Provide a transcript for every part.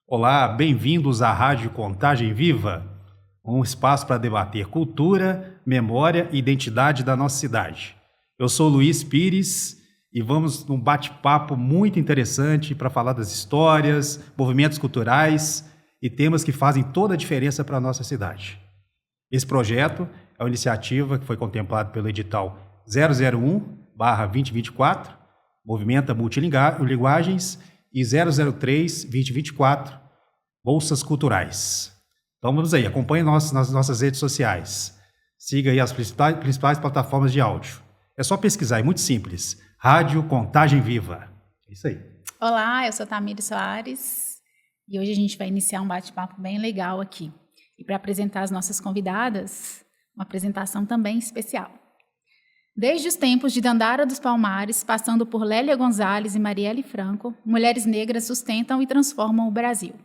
Olá, bem-vindos à Rádio Contagem Viva, um espaço para debater cultura, memória e identidade da nossa cidade. Eu sou Luiz Pires e vamos num bate-papo muito interessante para falar das histórias, movimentos culturais e temas que fazem toda a diferença para a nossa cidade. Esse projeto é uma iniciativa que foi contemplada pelo edital 001/2024, Movimenta Multilinguagens, e 003/2024, Bolsas Culturais. Então vamos aí, acompanhe nas nossas redes sociais. Siga aí as principais plataformas de áudio. É só pesquisar, é muito simples. Rádio Contagem Viva. É isso aí. Olá, eu sou Tamires Soares e hoje a gente vai iniciar um bate-papo bem legal aqui. E para apresentar as nossas convidadas, uma apresentação também especial. Desde os tempos de Dandara dos Palmares, passando por Lélia Gonzalez e Marielle Franco, mulheres negras sustentam e transformam o Brasil.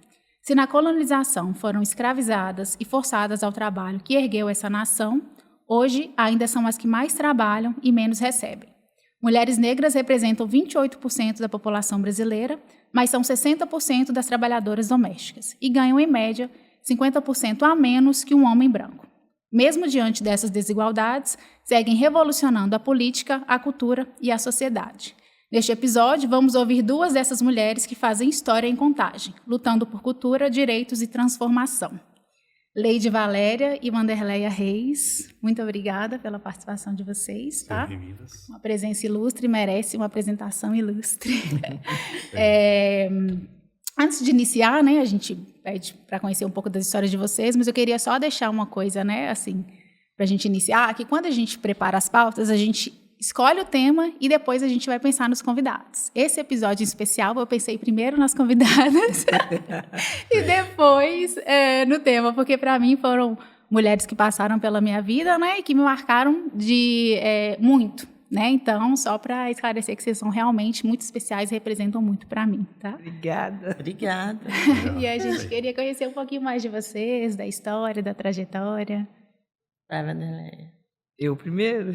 Se na colonização foram escravizadas e forçadas ao trabalho que ergueu essa nação, hoje ainda são as que mais trabalham e menos recebem. Mulheres negras representam 28% da população brasileira, mas são 60% das trabalhadoras domésticas e ganham, em média, 50% a menos que um homem branco. Mesmo diante dessas desigualdades, seguem revolucionando a política, a cultura e a sociedade. Neste episódio, vamos ouvir duas dessas mulheres que fazem história em Contagem, lutando por cultura, direitos e transformação. Leide Valéria e Wanderleia Reis, muito obrigada pela participação de vocês. Tá? Bem-vindas. Uma presença ilustre merece uma apresentação ilustre. Antes de iniciar, né, a gente pede para conhecer um pouco das histórias de vocês, mas eu queria só deixar uma coisa, né, assim, para a gente iniciar, que quando a gente prepara as pautas, a gente escolhe o tema e depois a gente vai pensar nos convidados. Esse episódio em especial, eu pensei primeiro nas convidadas e depois no tema, porque para mim foram mulheres que passaram pela minha vida, né, e que me marcaram de muito. Né? Então, só para esclarecer que vocês são realmente muito especiais e representam muito para mim, tá? Obrigada. E a gente queria conhecer um pouquinho mais de vocês, da história, da trajetória. Vai, Wanderleia. Eu primeiro?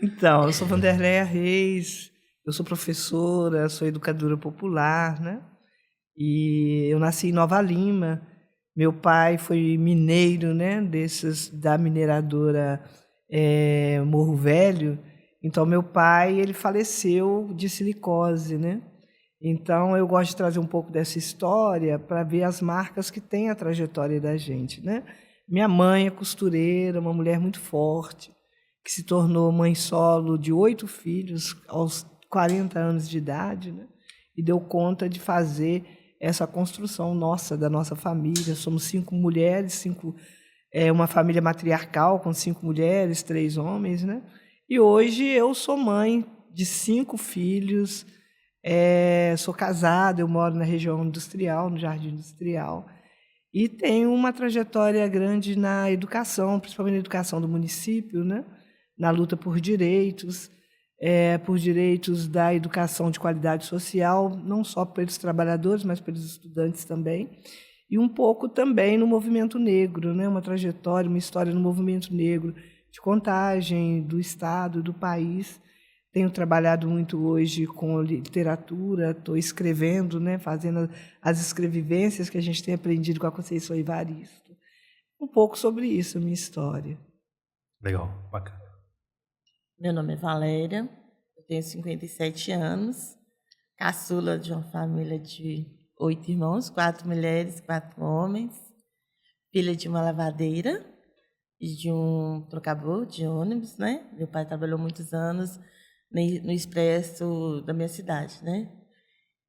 Então, eu sou Wanderleia Reis, eu sou professora, sou educadora popular, né? E eu nasci em Nova Lima. Meu pai foi mineiro, né? Da mineradora Morro Velho. Então meu pai ele faleceu de silicose, né? Então eu gosto de trazer um pouco dessa história para ver as marcas que tem a trajetória da gente, né? Minha mãe é costureira, uma mulher muito forte, que se tornou mãe solo de 8 filhos aos 40 anos de idade, né? E deu conta de fazer essa construção da nossa família. Somos 5 mulheres, uma família matriarcal com 5 mulheres, 3 homens, né? E hoje eu sou mãe de 5 filhos, sou casada, eu moro na região industrial, no Jardim Industrial, e tenho uma trajetória grande na educação, principalmente na educação do município, né? Na luta por direitos da educação de qualidade social, não só pelos trabalhadores, mas pelos estudantes também. E um pouco também no movimento negro, né? Uma trajetória, uma história no movimento negro de Contagem, do Estado, do país. Tenho trabalhado muito hoje com literatura, estou escrevendo, né? Fazendo as escrevivências que a gente tem aprendido com a Conceição Evaristo. Um pouco sobre isso, a minha história. Legal, bacana. Meu nome é Valéria, eu tenho 57 anos, caçula de uma família de 8 irmãos, 4 mulheres, 4 homens, filha de uma lavadeira e de um trocador de ônibus, né? Meu pai trabalhou muitos anos no Expresso da minha cidade, né?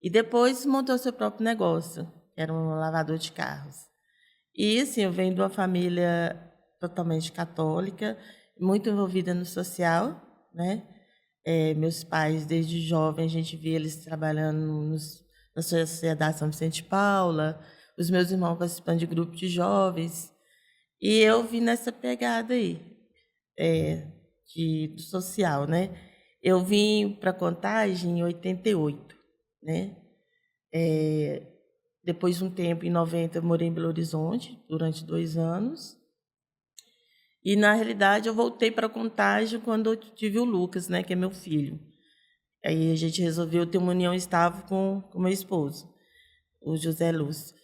E depois montou seu próprio negócio, que era um lavador de carros. E, assim, eu venho de uma família totalmente católica, muito envolvida no social, né? Meus pais, desde jovem, a gente via eles trabalhando na Sociedade São Vicente de Paula, os meus irmãos participando de grupo de jovens. E eu vim nessa pegada aí, do social, né? Eu vim para Contagem em 88, né? Depois de um tempo, em 90, eu morei em Belo Horizonte durante 2 anos. E, na realidade, eu voltei para Contagem quando eu tive o Lucas, né, que é meu filho. Aí a gente resolveu ter uma união estável com meu esposo. o José Lúcio.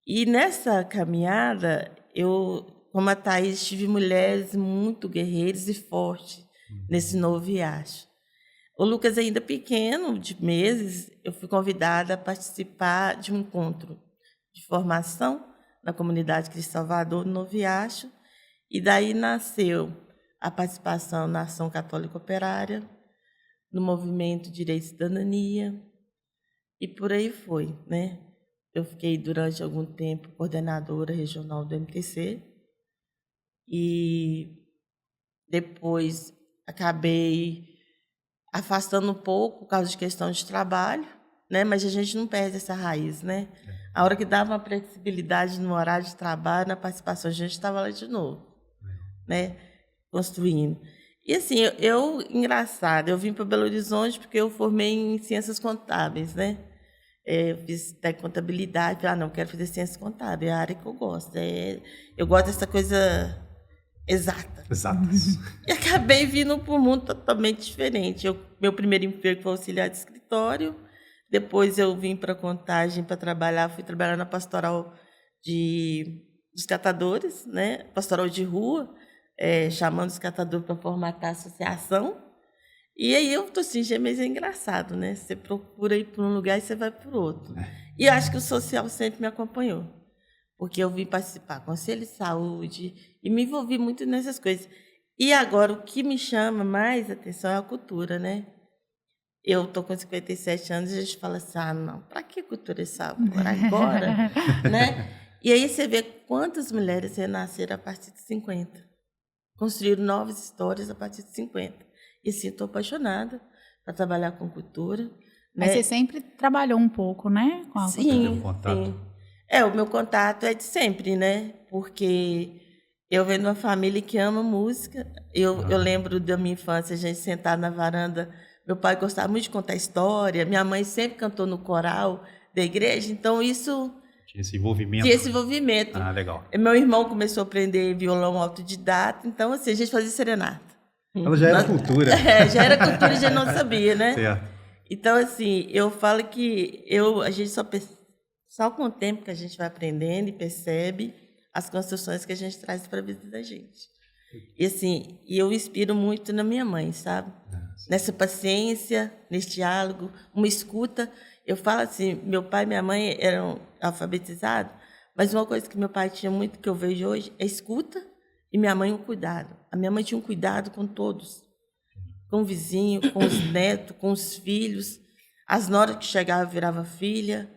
E nessa caminhada, eu, como a Thaís, tive mulheres muito guerreiras e fortes nesse novo riacho. O Lucas, ainda pequeno, de meses, eu fui convidada a participar de um encontro de formação na comunidade Cristo Salvador, no Novo Riacho, e daí nasceu a participação na Ação Católica Operária, no Movimento Direito e Cidadania, e por aí foi, né? Eu fiquei durante algum tempo coordenadora regional do MTC, e depois acabei afastando um pouco por causa de questão de trabalho, né? Mas a gente não perde essa raiz, né? A hora que dava uma flexibilidade no horário de trabalho, na participação, a gente estava lá de novo, né? Construindo. E assim, engraçado, eu vim para Belo Horizonte porque eu formei em ciências contábeis, né? Eu fiz contabilidade, falei, não, quero fazer ciências contábeis, é a área que eu gosto. Eu gosto dessa coisa exata. Exatas. E acabei vindo para um mundo totalmente diferente. Meu primeiro emprego foi auxiliar de escritório, depois eu vim para Contagem para trabalhar, fui trabalhar na pastoral dos catadores, né? Pastoral de rua, chamando os catadores para formatar a associação. E aí eu estou assim, mas é engraçado, né? Você procura ir para um lugar e você vai para o outro. E eu acho que o social sempre me acompanhou, porque eu vim participar do Conselho de Saúde e me envolvi muito nessas coisas. E agora, o que me chama mais atenção é a cultura, né? Eu estou com 57 anos e a gente fala assim, não, para que cultura e saúde? Agora, né? E aí você vê quantas mulheres renasceram a partir de 50. Construíram novas histórias a partir de 50. E assim, estou apaixonada para trabalhar com cultura. Mas né? você sempre trabalhou um pouco, né? Com a Sim, contato. sim. O meu contato é de sempre, né? Porque eu venho de uma família que ama música. Eu lembro da minha infância, a gente sentada na varanda. Meu pai gostava muito de contar história. Minha mãe sempre cantou no coral da igreja. Então, isso... Tinha esse envolvimento. Tinha esse envolvimento. Ah, legal. Meu irmão começou a aprender violão autodidata. Então, assim, a gente fazia serenata. Ela já era cultura. Já era cultura e a gente não sabia, né? Certo. Então, assim, eu falo que a gente só com o tempo que a gente vai aprendendo e percebe as construções que a gente traz para a vida da gente. E, assim, eu inspiro muito na minha mãe, sabe? Nessa paciência, nesse diálogo, uma escuta. Eu falo assim, meu pai e minha mãe eram alfabetizados, mas uma coisa que meu pai tinha muito, que eu vejo hoje, é escuta, e minha mãe um cuidado. A minha mãe tinha um cuidado com todos. Com o vizinho, com os netos, com os filhos. As noras que chegavam virava filha.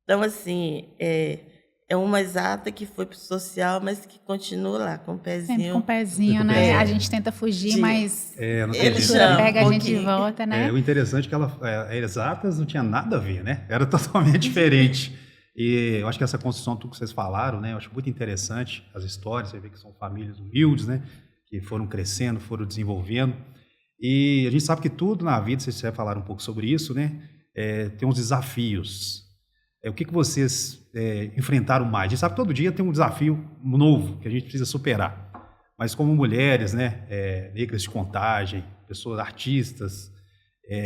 Então, assim, é uma exata que foi para o social, mas que continua lá, com o pezinho. Sempre com o pezinho, né? A gente tenta fugir, mas não tem a cultura pega a gente de volta, né? O interessante é que ela, exatas não tinha nada a ver, né? Era totalmente diferente. E eu acho que essa construção, tudo que vocês falaram, né? Eu acho muito interessante as histórias. Você vê que são famílias humildes, né? Que foram crescendo, foram desenvolvendo. E a gente sabe que tudo na vida, vocês já falaram um pouco sobre isso, né? Tem uns desafios. O que vocês enfrentaram mais? A gente sabe que todo dia tem um desafio novo que a gente precisa superar. Mas como mulheres, né? Negras de Contagem, pessoas artistas,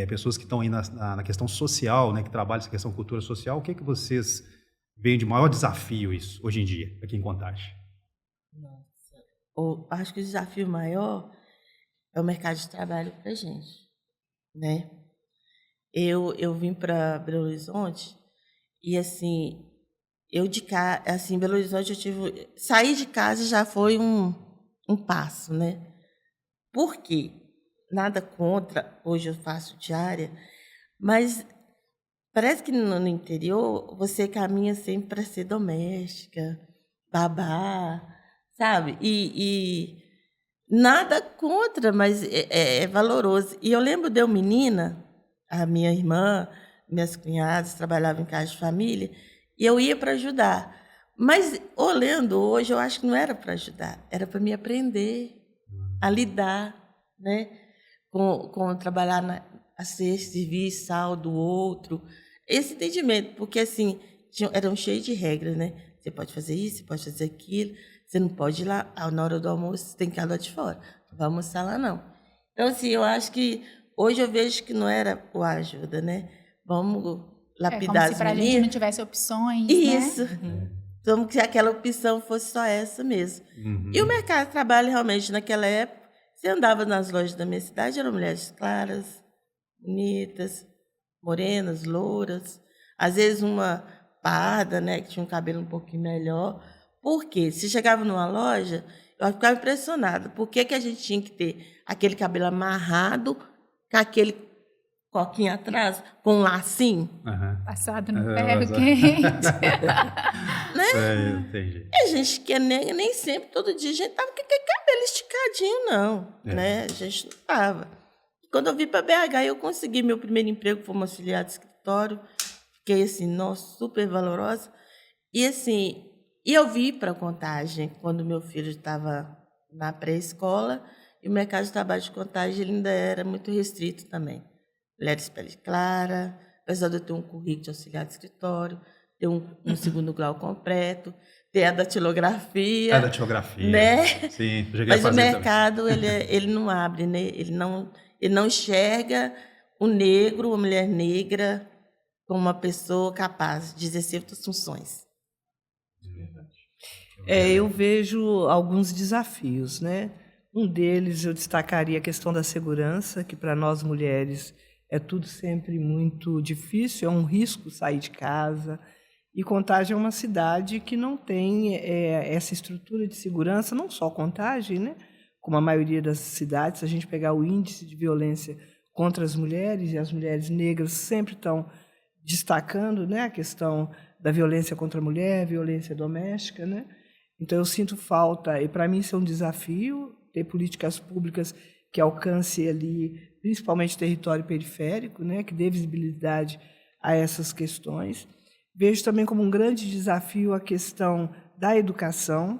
pessoas que estão aí na questão social, né? Que trabalham essa questão cultura social, o que vocês veem de maior desafio isso hoje em dia, aqui em Contagem? Nossa, acho que o desafio maior é o mercado de trabalho para a gente, né? Eu vim para Belo Horizonte e, assim, Belo Horizonte sair de casa já foi um passo, né? Por quê? Nada contra, hoje eu faço diária, mas parece que no interior você caminha sempre para ser doméstica, babá, sabe? E nada contra, mas é valoroso. E eu lembro de eu menina, a minha irmã, minhas cunhadas trabalhavam em casa de família, e eu ia para ajudar. Mas, olhando hoje, eu acho que não era para ajudar, era para me aprender a lidar, né? Com trabalhar a ser serviço do outro. Esse entendimento, porque, assim, eram cheios de regras, né? Você pode fazer isso, você pode fazer aquilo. Você não pode ir lá, na hora do almoço, você tem que ir lá de fora. Não vai almoçar lá, não. Então, assim, eu acho que hoje eu vejo que não era o ajuda, né? Vamos lapidar como se as para a gente meninas. não tivesse opções, Isso. né? Como que aquela opção fosse só essa mesmo. E o mercado de trabalho, realmente, naquela época, você andava nas lojas da minha cidade, eram mulheres claras, bonitas, morenas, louras. Às vezes uma parda, né, que tinha um cabelo um pouquinho melhor. Por quê? Se chegava numa loja, eu ficava impressionada. Por que a gente tinha que ter aquele cabelo amarrado, com aquele coquinho atrás, com um lacinho? Passado no ferro quente. Entendi. E a gente que nem sempre, todo dia, a gente tava com aquele cabelo esticadinho, não. Né? A gente não tava. Quando eu vim para BH, eu consegui meu primeiro emprego como auxiliar de escritório. Fiquei assim, nossa, super valorosa. E assim, eu vim para Contagem quando meu filho estava na pré-escola, e o mercado de trabalho de Contagem ele ainda era muito restrito também. Mulheres pele clara, apesar de eu ter um currículo de auxiliar de escritório, ter um segundo grau completo, ter a datilografia. A datilografia. Né? Sim, eu mas o mercado ele não abre, né? Ele não enxerga o negro, a mulher negra, como uma pessoa capaz de exercer outras funções. Eu vejo alguns desafios, né? Um deles eu destacaria a questão da segurança, que para nós mulheres é tudo sempre muito difícil, é um risco sair de casa. E Contagem é uma cidade que não tem essa estrutura de segurança, não só Contagem, né? Como a maioria das cidades, se a gente pegar o índice de violência contra as mulheres, e as mulheres negras sempre estão destacando, né, a questão da violência contra a mulher, violência doméstica, né? Então eu sinto falta, e para mim isso é um desafio, ter políticas públicas que alcancem ali, principalmente território periférico, né, que dê visibilidade a essas questões. Vejo também como um grande desafio a questão da educação.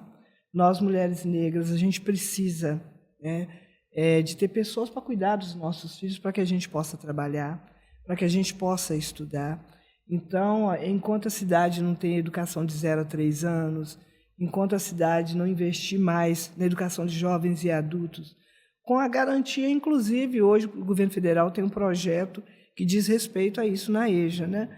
Nós, mulheres negras, a gente precisa, né, de ter pessoas para cuidar dos nossos filhos, para que a gente possa trabalhar, para que a gente possa estudar. Então, enquanto a cidade não tem educação de 0 a 3 anos, enquanto a cidade não investir mais na educação de jovens e adultos, com a garantia, inclusive, hoje o governo federal tem um projeto que diz respeito a isso na EJA, né?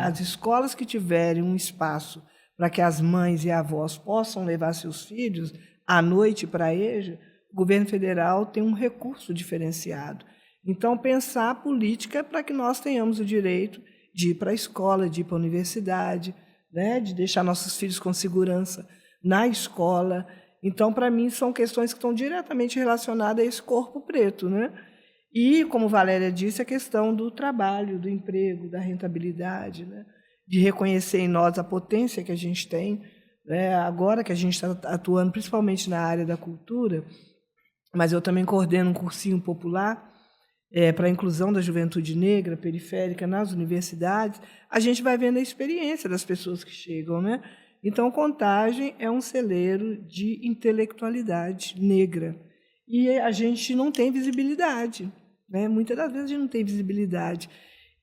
As escolas que tiverem um espaço para que as mães e avós possam levar seus filhos à noite para a EJA, o governo federal tem um recurso diferenciado. Então, pensar a política para que nós tenhamos o direito de ir para a escola, de ir para a universidade, né, de deixar nossos filhos com segurança na escola. Então, para mim, são questões que estão diretamente relacionadas a esse corpo preto, né? E, como Valéria disse, a questão do trabalho, do emprego, da rentabilidade, né? De reconhecer em nós a potência que a gente tem, né? Agora que a gente está atuando principalmente na área da cultura, mas eu também coordeno um cursinho popular para a inclusão da juventude negra periférica nas universidades, a gente vai vendo a experiência das pessoas que chegam, né? Então, Contagem é um celeiro de intelectualidade negra. E a gente não tem visibilidade, né? Muitas das vezes a gente não tem visibilidade.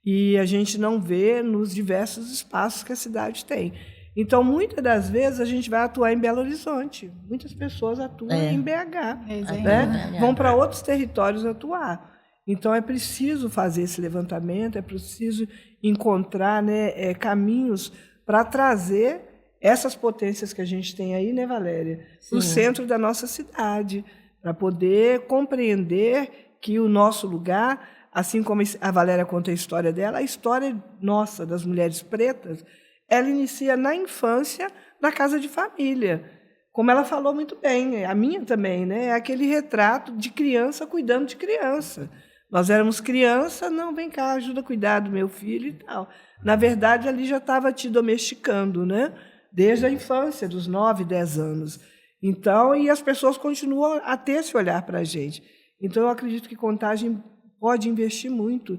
E a gente não vê nos diversos espaços que a cidade tem. Então, muitas das vezes, a gente vai atuar em Belo Horizonte. Muitas pessoas atuam em BH, né? Vão para outros territórios atuar. Então, é preciso fazer esse levantamento, é preciso encontrar, né, caminhos para trazer essas potências que a gente tem aí, né, Valéria, para o centro da nossa cidade, para poder compreender que o nosso lugar, assim como a Valéria conta a história dela, a história nossa, das mulheres pretas, ela inicia na infância, na casa de família. Como ela falou muito bem, a minha também, né, é aquele retrato de criança cuidando de criança. Nós éramos criança, não, vem cá, ajuda a cuidar do meu filho e tal. Na verdade, ali já estava te domesticando, né? Desde a infância, dos 9, 10 anos. Então, e as pessoas continuam a ter esse olhar para a gente. Então, eu acredito que Contagem pode investir muito,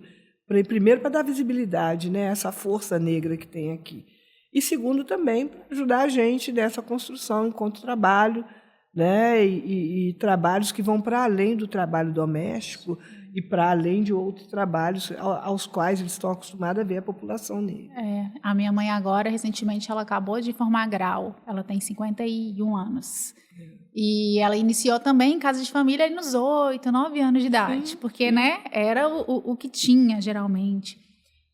primeiro, para dar visibilidade, né, essa força negra que tem aqui. E, segundo, também, para ajudar a gente nessa construção enquanto trabalho, né, e trabalhos que vão para além do trabalho doméstico e para além de outros trabalhos aos quais eles estão acostumados a ver a população negra. A minha mãe agora, recentemente, ela acabou de formar grau, ela tem 51 anos. E ela iniciou também em casa de família ali nos 8, 9 anos de idade, porque, né, era o que tinha, geralmente.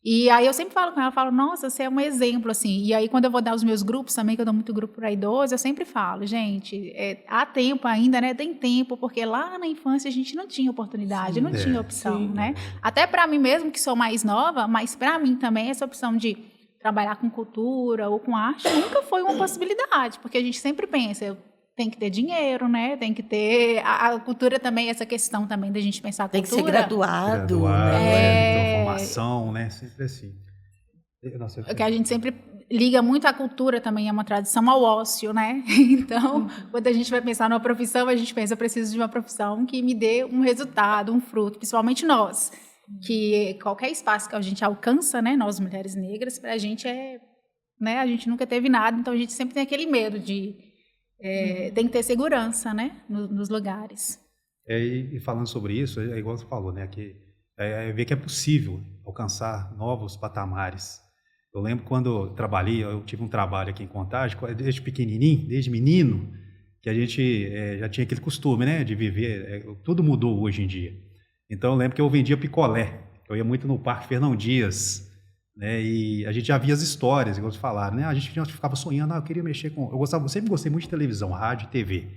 E aí eu sempre falo com ela, falo, nossa, você é um exemplo, assim. E aí quando eu vou dar os meus grupos também, que eu dou muito grupo para idosos, eu sempre falo, gente, há tempo ainda, né? Tem tempo, porque lá na infância a gente não tinha oportunidade, não tinha opção, né? Até para mim mesmo, que sou mais nova, mas para mim também essa opção de trabalhar com cultura ou com arte nunca foi uma possibilidade, porque a gente sempre pensa, tem que ter dinheiro, né? Tem que ter... A cultura também, essa questão também da gente pensar a Tem cultura... que ser graduado, né? Ter formação, né? Sempre assim. Nossa, que a gente sempre liga muito à cultura também, é uma tradição ao ócio, né? Então, quando a gente vai pensar numa profissão, a gente pensa, eu preciso de uma profissão que me dê um resultado, um fruto, principalmente nós, que qualquer espaço que a gente alcança, né? Nós, mulheres negras, para a gente né? A gente nunca teve nada, então a gente sempre tem aquele medo de... tem que ter segurança, né, nos lugares. E falando sobre isso, é igual você falou, né, que ver que é possível alcançar novos patamares. Eu lembro quando eu trabalhei, eu tive um trabalho aqui em Contagem, desde pequenininho, desde menino, que a gente já tinha aquele costume, né, de viver, tudo mudou hoje em dia. Então eu lembro que eu vendia picolé, eu ia muito no Parque Fernão Dias, né, e a gente já via as histórias, igual vocês falaram, né? A gente ficava sonhando, eu queria mexer com... Eu sempre gostei muito de televisão, rádio e TV.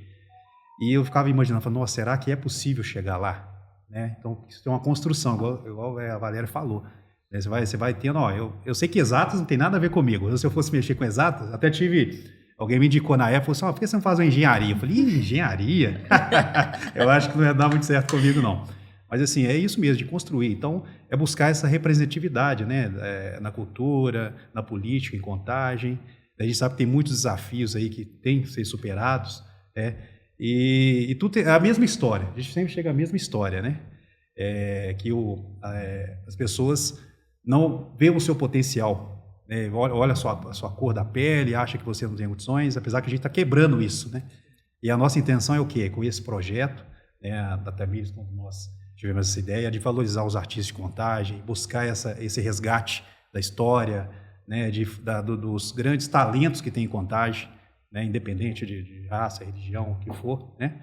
E eu ficava imaginando, falando, nossa, será que é possível chegar lá? Né? Então, isso é uma construção, igual a Valéria falou. Né? Você vai tendo, eu sei que exatas não tem nada a ver comigo. Se eu fosse mexer com exatas, até alguém me indicou na época, falou assim, por que você não faz uma engenharia? Eu falei, engenharia? Eu acho que não ia dar muito certo comigo, não. Mas, assim, é isso mesmo, de construir. Então, é buscar essa representatividade, né? Na cultura, na política, em Contagem. A gente sabe que tem muitos desafios aí que têm que ser superados, né? E tudo é a mesma história. A gente sempre chega à mesma história, né? Que as pessoas não veem o seu potencial, né? Olha a sua cor da pele, acha que você não tem condições, apesar que a gente está quebrando isso, né? E a nossa intenção é o quê? Com esse projeto, né, da Tamires, como nós tivemos essa ideia de valorizar os artistas de Contagem, buscar esse resgate da história, né, dos grandes talentos que tem em Contagem, né, independente de raça, religião, o que for, né,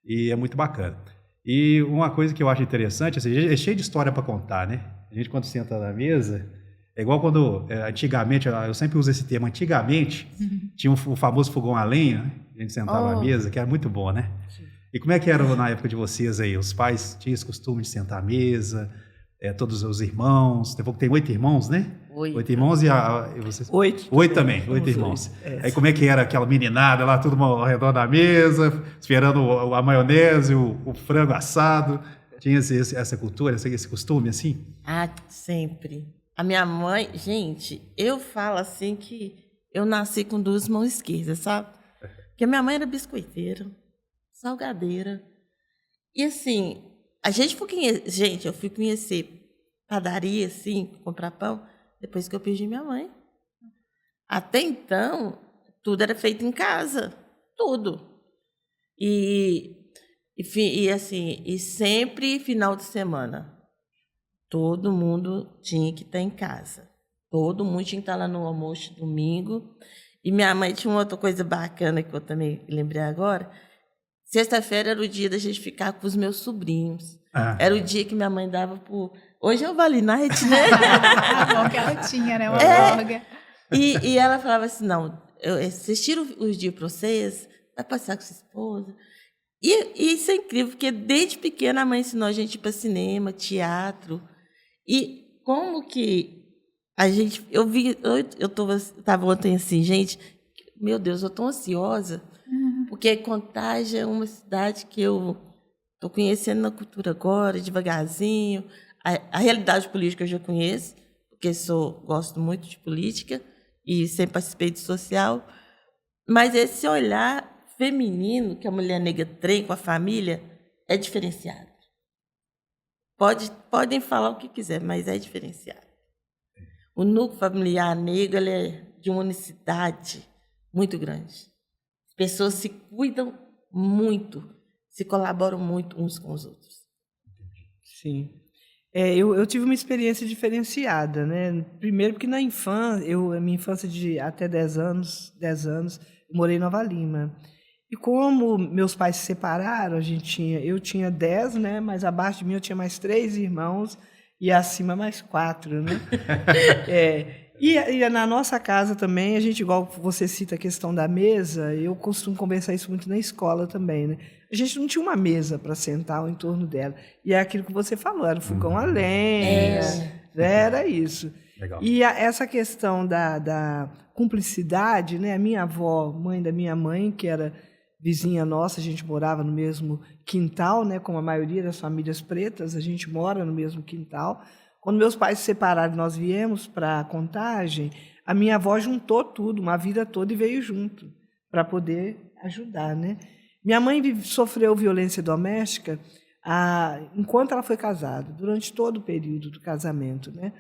e é muito bacana. E uma coisa que eu acho interessante, assim, é cheio de história para contar, né? A gente quando senta na mesa, é igual quando, antigamente, eu sempre uso esse termo, antigamente, tinha o famoso fogão a lenha, né? A gente sentava na mesa, que era muito bom, né? Sim. E como é que era na época de vocês aí? Os pais tinham esse costume de sentar à mesa, todos os irmãos, tem 8 irmãos, né? 8 irmãos e vocês? 8. 8 também, 8 irmãos. Aí como é que era aquela meninada lá, tudo ao redor da mesa, esperando a maionese, o frango assado? Tinha essa cultura, esse costume assim? Ah, sempre. A minha mãe, gente, eu falo assim que eu nasci com 2 mãos esquerdas, sabe? Porque a minha mãe era biscoiteira, salgadeira. E assim, eu fui conhecer padaria, assim, comprar pão, depois que eu perdi minha mãe. Até então, tudo era feito em casa, tudo. E sempre final de semana, todo mundo tinha que estar em casa. Todo mundo tinha que estar lá no almoço domingo. E minha mãe tinha uma outra coisa bacana que eu também lembrei agora. Sexta-feira era o dia da gente ficar com os meus sobrinhos. Era o dia que minha mãe dava por... Hoje é o Vale Night, né? Bom que ela tinha, né? Uma borga. E ela falava assim, não, vocês tiram os dias para vocês, vai passar com sua esposa. E isso é incrível, porque desde pequena a mãe ensinou a gente para cinema, teatro. E como que a gente... Eu estava ontem assim, gente, meu Deus, eu estou ansiosa, porque Contagem é uma cidade que eu estou conhecendo na cultura agora, devagarzinho. A realidade política eu já conheço, porque gosto muito de política e sempre participei de social. Mas esse olhar feminino que a mulher negra tem com a família é diferenciado. Podem falar o que quiser, mas é diferenciado. O núcleo familiar negro ele é de uma unicidade muito grande. As pessoas se cuidam muito, se colaboram muito uns com os outros. Sim. Eu tive uma experiência diferenciada, né? Primeiro porque na infância, a minha infância de até 10 anos, eu morei em Nova Lima. E como meus pais se separaram, eu tinha 10, né? Mas abaixo de mim eu tinha mais 3 irmãos. e acima mais 4, né? E na nossa casa também, a gente, igual você cita a questão da mesa, eu costumo conversar isso muito na escola também, né? A gente não tinha uma mesa para sentar em torno dela. E é aquilo que você falou, era fogão a lenha, né? Era isso. Legal. E essa questão da cumplicidade, né? A minha avó, mãe da minha mãe, que era vizinha nossa, a gente morava no mesmo quintal, né? Como a maioria das famílias pretas, a gente mora no mesmo quintal. Quando meus pais se separaram, nós viemos para Contagem, a minha avó juntou tudo, uma vida toda, e veio junto, para poder ajudar, né? Minha mãe sofreu violência doméstica enquanto ela foi casada, durante todo o período do casamento, né?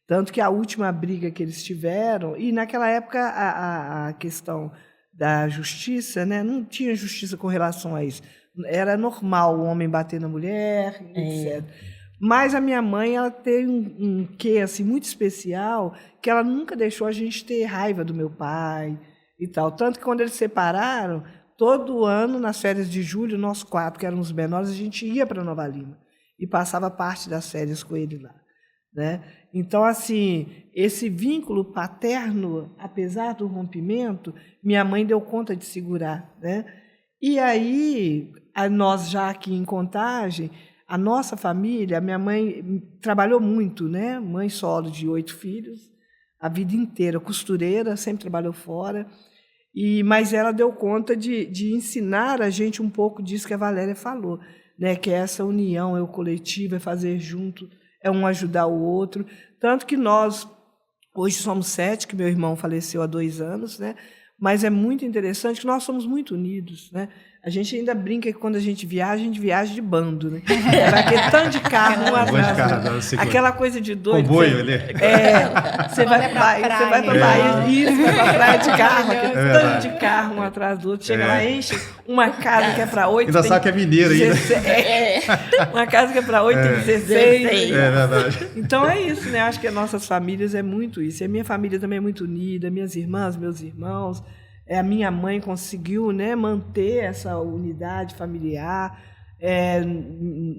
Tanto que a última briga que eles tiveram, e naquela época a questão da justiça, né? Não tinha justiça com relação a isso. Era normal o homem bater na mulher, etc. Mas a minha mãe, ela tem um quê assim, muito especial, que ela nunca deixou a gente ter raiva do meu pai e tal. Tanto que quando eles se separaram, todo ano, nas férias de julho, nós 4, que éramos menores, a gente ia para Nova Lima e passava parte das férias com ele lá, né? Então, assim, esse vínculo paterno, apesar do rompimento, minha mãe deu conta de segurar, né? E aí, nós já aqui em Contagem, a nossa família, a minha mãe trabalhou muito, né? Mãe solo de 8 filhos, a vida inteira, costureira, sempre trabalhou fora. Mas ela deu conta de ensinar a gente um pouco disso que a Valéria falou, né? Que é essa união, é o coletivo, é fazer junto, é um ajudar o outro. Tanto que nós, hoje somos 7, que meu irmão faleceu há 2 anos, né? Mas é muito interessante que nós somos muito unidos, né? A gente ainda brinca que quando a gente viaja de bando, né? Vai ter tanto de carro um atrás. Aquela coisa de doido. Comboio ali. Você vai para Bahia, isso, vai para praia de carro, tanto de carro um atrás do outro. Chega lá, enche uma casa que é para 8. Ainda sabe que é mineiro ainda. Uma casa que é para 8 tem 16. É verdade. Então é isso, né? Acho que as nossas famílias é muito isso. E a minha família também é muito unida, minhas irmãs, meus irmãos. A minha mãe conseguiu, né, manter essa unidade familiar.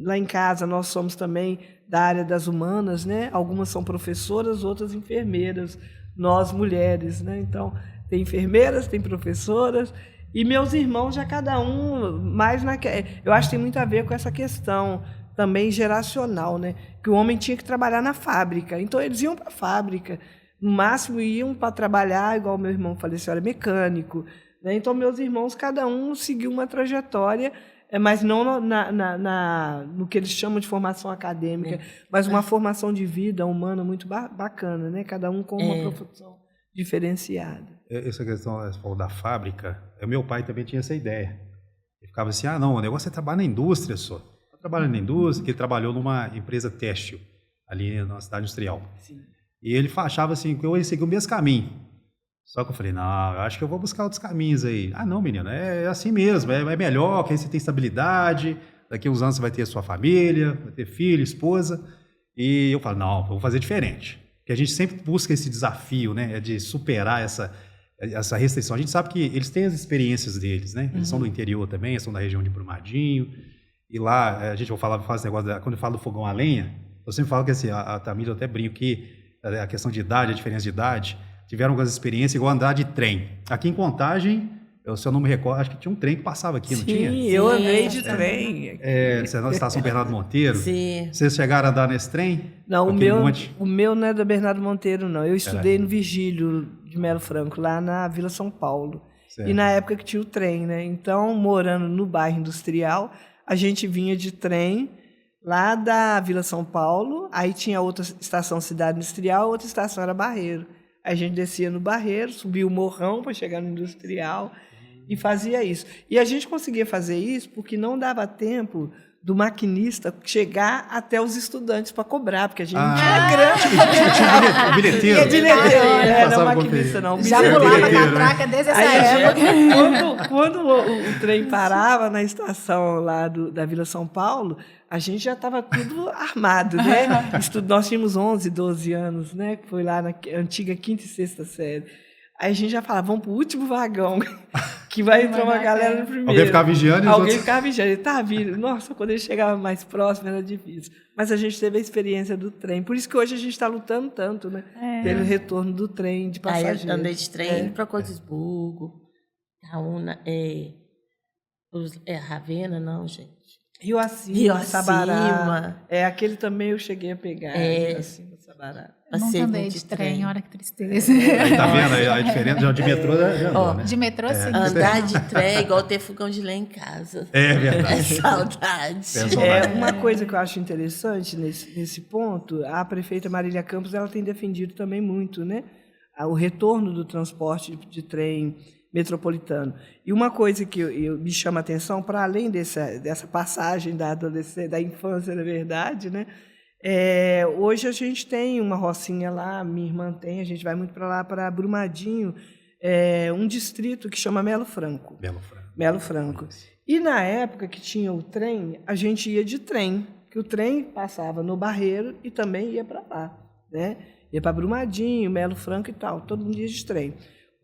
Lá em casa nós somos também da área das humanas, né? Algumas são professoras, outras enfermeiras, nós mulheres, né? Então, tem enfermeiras, tem professoras, e meus irmãos já cada um mais eu acho que tem muito a ver com essa questão também geracional, né? Que o homem tinha que trabalhar na fábrica, então eles iam para a fábrica. No máximo, iam para trabalhar, igual meu irmão faleceu, era mecânico, né? Então, meus irmãos, cada um seguiu uma trajetória, mas não no que eles chamam de formação acadêmica, mas uma formação de vida humana muito bacana, né? Cada um com uma profissão diferenciada. Essa questão da fábrica, meu pai também tinha essa ideia. Ele ficava assim, não, o negócio é trabalhar na indústria só. Eu trabalho na indústria, que ele trabalhou numa empresa têxtil, ali na cidade industrial. Sim. E ele achava assim, que eu ia seguir o mesmo caminho. Só que eu falei, não, eu acho que eu vou buscar outros caminhos aí. Não, menino, é assim mesmo, é melhor, que aí você tem estabilidade, daqui a uns anos você vai ter a sua família, vai ter filho, esposa. E eu falo, não, eu vou fazer diferente. Porque a gente sempre busca esse desafio, né, de superar essa restrição. A gente sabe que eles têm as experiências deles, né? Eles são do interior também, são da região de Brumadinho. E lá, a gente vai falar esse negócio, quando eu falo do fogão a lenha, eu sempre falo que assim, a Tamira, eu até brinco que a questão de idade, a diferença de idade, tiveram algumas experiências igual andar de trem. Aqui em Contagem, se eu não me recordo, acho que tinha um trem que passava aqui, não tinha? Sim, eu andei de trem. Você é na Estação Bernardo Monteiro? Sim. Vocês chegaram a andar nesse trem? Não, o meu não é da Bernardo Monteiro, não. Eu estudei no Virgílio de Melo Franco, lá na Vila São Paulo. Certo. E na época que tinha o trem, né? Então, morando no bairro industrial, a gente vinha de trem lá da Vila São Paulo, aí tinha outra estação Cidade Industrial, outra estação era Barreiro. Aí a gente descia no Barreiro, subia o morrão para chegar no Industrial e fazia isso. E a gente conseguia fazer isso porque não dava tempo do maquinista chegar até os estudantes para cobrar, porque a gente não tinha grana. Tinha bilheteiro? Não, maquinista não. Já pulava a catraca desde essa época. Quando o trem parava na estação lá da Vila São Paulo, a gente já estava tudo armado, né? Nós tínhamos 11, 12 anos, né? Foi lá na antiga 5ª e 6ª série. Aí a gente já falava, vamos para o último vagão, que vai entrar uma galera no primeiro. Alguém ficava vigiando e os Alguém outros... ficava vigiando. Ele tá vindo. Nossa, quando ele chegava mais próximo era difícil. Mas a gente teve a experiência do trem. Por isso que hoje a gente está lutando tanto, né? Pelo retorno do trem de passageiros. Aí eu andei de trem para Cordisburgo, Raúna, Ravena, não, gente. Rio Acima, Rio Sabará. Acima. Aquele também eu cheguei a pegar. Rio Acima, Sabará. Eu nunca Passei andei muito de trem, olha que tristeza. Aí tá vendo aí a diferença de metrô já andou, né? De metrô, sim. Andar de trem é igual ter fogão de lenha em casa. É verdade. É saudade. Uma coisa que eu acho interessante nesse ponto, a prefeita Marília Campos ela tem defendido também muito, né, o retorno do transporte de trem metropolitano. E uma coisa que me chama a atenção, para além dessa passagem da adolescência, da infância, na verdade, né, hoje a gente tem uma rocinha lá, minha irmã tem, a gente vai muito para lá, para Brumadinho, um distrito que chama Melo Franco. Melo Franco. E na época que tinha o trem, a gente ia de trem, que o trem passava no Barreiro e também ia para lá, né? Ia para Brumadinho, Melo Franco e tal, todo mundo ia de trem.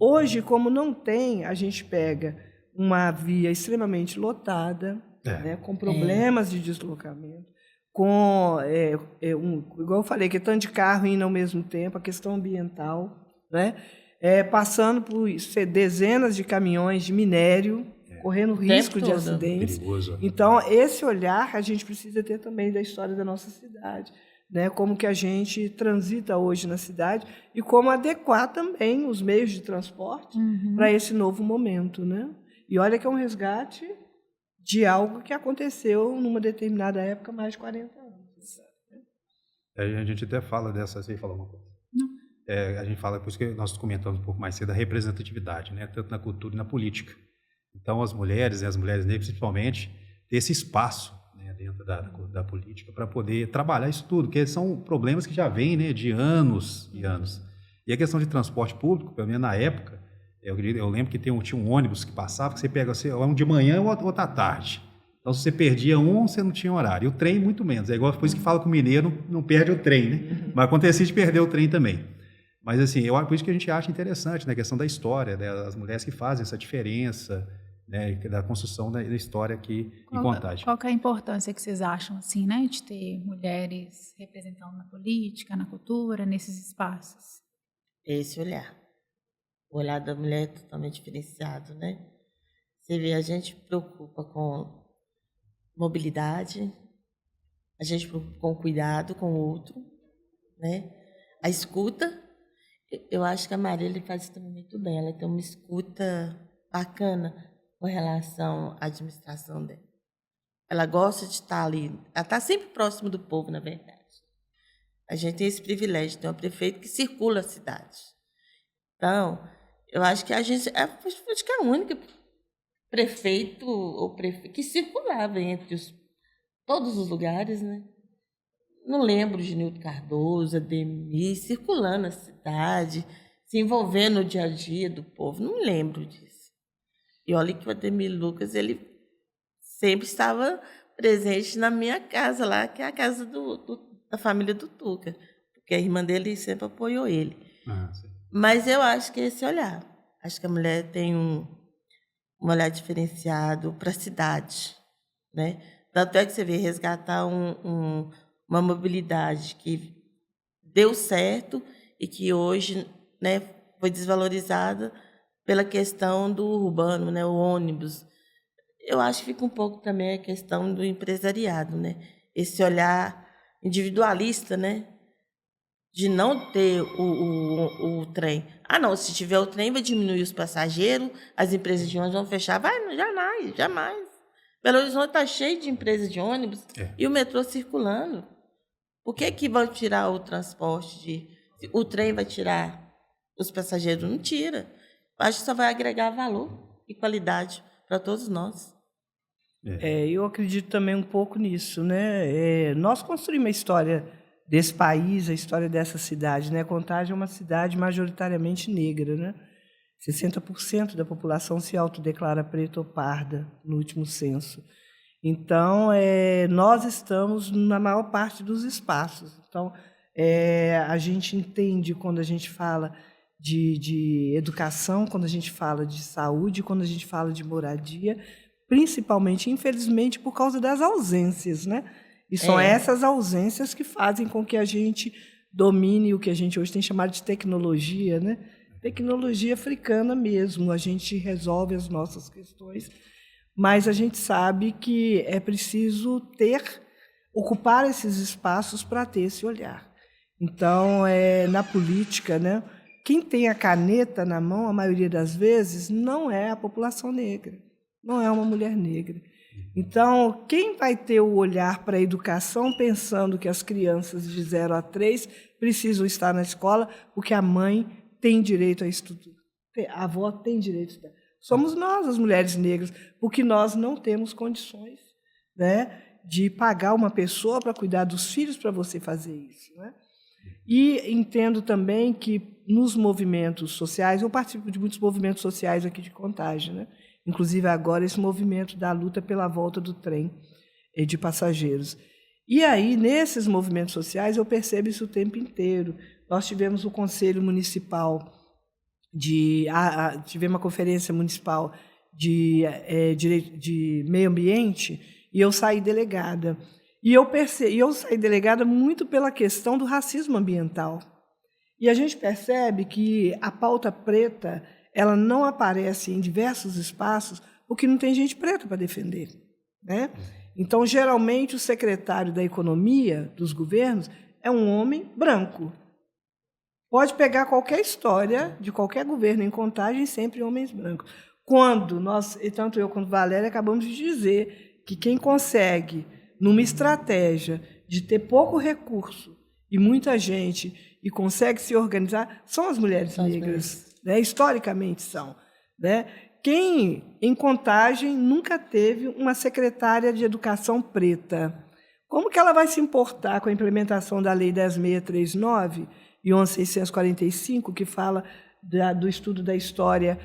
Hoje, como não tem, a gente pega uma via extremamente lotada, né, com problemas de deslocamento, com, igual eu falei, que tanto de carro indo ao mesmo tempo, a questão ambiental, né, passando por dezenas de caminhões de minério, correndo risco de acidentes. Perigoso. Então, esse olhar a gente precisa ter também da história da nossa cidade, né? Como que a gente transita hoje na cidade e como adequar também os meios de transporte para esse novo momento, né? E olha que é um resgate de algo que aconteceu numa determinada época, mais de 40 anos. A gente até fala dessa... Você falou uma coisa? Não. A gente fala, por isso que nós comentamos um pouco mais cedo, da representatividade, né? Tanto na cultura e na política. Então, as mulheres negras, principalmente, ter esse espaço, né, dentro da política para poder trabalhar isso tudo, porque são problemas que já vêm, né, de anos e anos. E a questão de transporte público, pelo menos na época, eu lembro que tinha um ônibus que passava, que você pega um de manhã e outro à tarde. Então, se você perdia você não tinha horário. E o trem, muito menos. É igual por isso que fala que o mineiro não perde o trem, né? Mas acontecia de perder o trem também. Mas, assim, por isso que a gente acha interessante, né, a questão da história, né, as mulheres que fazem essa diferença, né, da construção da história aqui em Contagem. Qual que é a importância que vocês acham, assim, né, de ter mulheres representando na política, na cultura, nesses espaços? Esse olhar. O olhar da mulher é totalmente diferenciado, né? Você vê, a gente preocupa com mobilidade, a gente preocupa com cuidado com o outro, né? A escuta, eu acho que a Marília faz isso também muito bem, ela tem uma escuta bacana com relação à administração dela. Ela gosta de estar ali, ela está sempre próximo do povo, na verdade. A gente tem esse privilégio de ter um prefeito que circula a cidade. Então, eu acho que a gente acho que é a única prefeito ou prefeito que circulava entre todos os lugares, né? Não lembro de Nilton Cardoso, Ademir, circulando a cidade, se envolvendo no dia a dia do povo. Não lembro disso. E olha que o Ademir Lucas, ele sempre estava presente na minha casa lá, que é a casa da família do Tuca, porque a irmã dele sempre apoiou ele. Mas eu acho que esse olhar. Acho que a mulher tem um olhar diferenciado para a cidade, né? Tanto é que você vê resgatar uma mobilidade que deu certo e que hoje, né, foi desvalorizada pela questão do urbano, né, o ônibus. Eu acho que fica um pouco também a questão do empresariado, né? Esse olhar individualista, né? De não ter o trem. Ah, não, se tiver o trem vai diminuir os passageiros, as empresas de ônibus vão fechar. Vai, jamais, jamais. Belo Horizonte está cheio de empresas de ônibus e o metrô circulando. Por que vão tirar o transporte? O trem vai tirar os passageiros? Não tira. Acho que só vai agregar valor e qualidade para todos nós. Eu acredito também um pouco nisso, né? Nós construímos a história desse país, a história dessa cidade, né? Contagem é uma cidade majoritariamente negra, né? 60% da população se autodeclara preta ou parda no último censo. Então, nós estamos na maior parte dos espaços. Então, a gente entende quando a gente fala de educação, quando a gente fala de saúde, quando a gente fala de moradia, principalmente, infelizmente, por causa das ausências, né? E são essas ausências que fazem com que a gente domine o que a gente hoje tem chamado de tecnologia, né? Tecnologia africana mesmo, a gente resolve as nossas questões, mas a gente sabe que é preciso ocupar esses espaços para ter esse olhar. Então, na política, né, quem tem a caneta na mão, a maioria das vezes, não é a população negra, não é uma mulher negra. Então, quem vai ter o olhar para a educação pensando que as crianças de 0 a 3 precisam estar na escola, porque a mãe tem direito a estudar, a avó tem direito a estudar. Somos nós, as mulheres negras, porque nós não temos condições, né, de pagar uma pessoa para cuidar dos filhos para você fazer isso, né? E entendo também que nos movimentos sociais, eu participo de muitos movimentos sociais aqui de Contagem, né? Inclusive agora esse movimento da luta pela volta do trem de passageiros. E aí, nesses movimentos sociais, eu percebo isso o tempo inteiro. Nós tivemos o Conselho Municipal, tivemos uma conferência municipal de meio ambiente, e eu saí delegada. E eu saí delegada muito pela questão do racismo ambiental. E a gente percebe que a pauta preta ela não aparece em diversos espaços porque não tem gente preta para defender, né? Então, geralmente, o secretário da Economia dos governos é um homem branco. Pode pegar qualquer história de qualquer governo em Contagem, sempre homens brancos. Quando tanto eu quanto Valéria, acabamos de dizer que quem consegue, numa estratégia de ter pouco recurso e muita gente, e consegue se organizar, são as mulheres negras, né? Historicamente são, né? Quem, em Contagem, nunca teve uma secretária de educação preta? Como que ela vai se importar com a implementação da Lei 10.639 e 11.645, que fala do estudo da história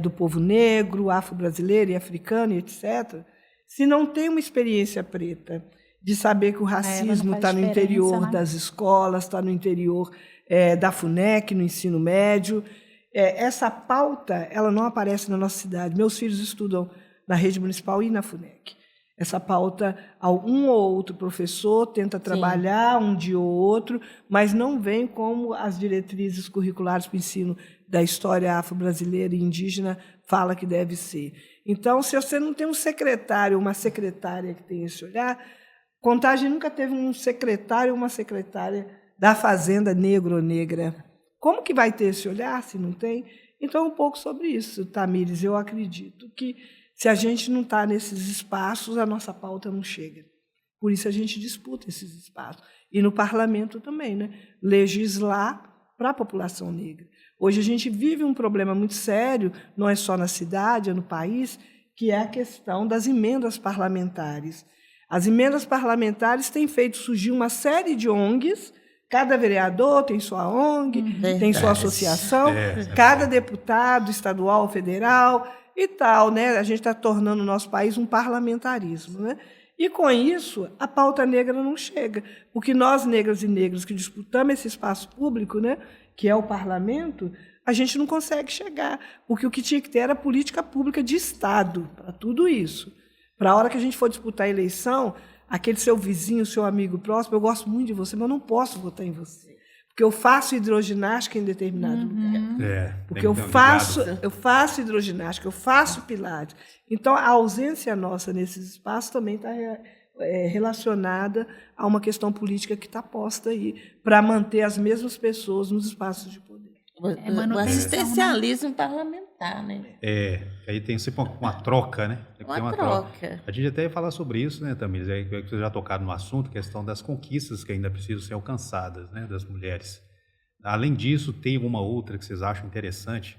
do povo negro, afro-brasileiro e africano, etc., se não tem uma experiência preta de saber que o racismo está no interior, né, das escolas, está no interior da FUNEC, no ensino médio. Essa pauta ela não aparece na nossa cidade. Meus filhos estudam na rede municipal e na FUNEC. Essa pauta, um ou outro professor tenta trabalhar, um dia ou outro, mas não vem como as diretrizes curriculares para o ensino da história afro-brasileira e indígena fala que deve ser. Então, se você não tem um secretário, uma secretária que tem esse olhar, Contagem nunca teve um secretário ou uma secretária da Fazenda negro ou negra. Como que vai ter esse olhar se não tem? Então, um pouco sobre isso, Tamires. Eu acredito que se a gente não está nesses espaços, a nossa pauta não chega. Por isso a gente disputa esses espaços. E no parlamento também, né? Legislar para a população negra. Hoje a gente vive um problema muito sério, não é só na cidade, é no país, que é a questão das emendas parlamentares. As emendas parlamentares têm feito surgir uma série de ONGs, cada vereador tem sua ONG, tem sua associação, cada deputado estadual, federal e tal, né? A gente está tornando o nosso país um parlamentarismo, né? E, com isso, a pauta negra não chega, porque nós, negras e negros, que disputamos esse espaço público, né, que é o parlamento, a gente não consegue chegar, porque o que tinha que ter era política pública de Estado para tudo isso. Para a hora que a gente for disputar a eleição, aquele seu vizinho, seu amigo próximo, eu gosto muito de você, mas eu não posso votar em você, porque eu faço hidroginástica em determinado lugar. Porque eu faço hidroginástica, eu faço pilates. Então, a ausência nossa nesses espaços também está relacionada a uma questão política que está posta aí para manter as mesmas pessoas nos espaços de poder. O assistencialismo parlamentar, né? Aí tem sempre uma troca, né? Uma troca. A gente até ia falar sobre isso, né, Tamires? Aí vocês já tocaram no assunto, questão das conquistas que ainda precisam ser alcançadas, né, das mulheres. Além disso, tem alguma outra que vocês acham interessante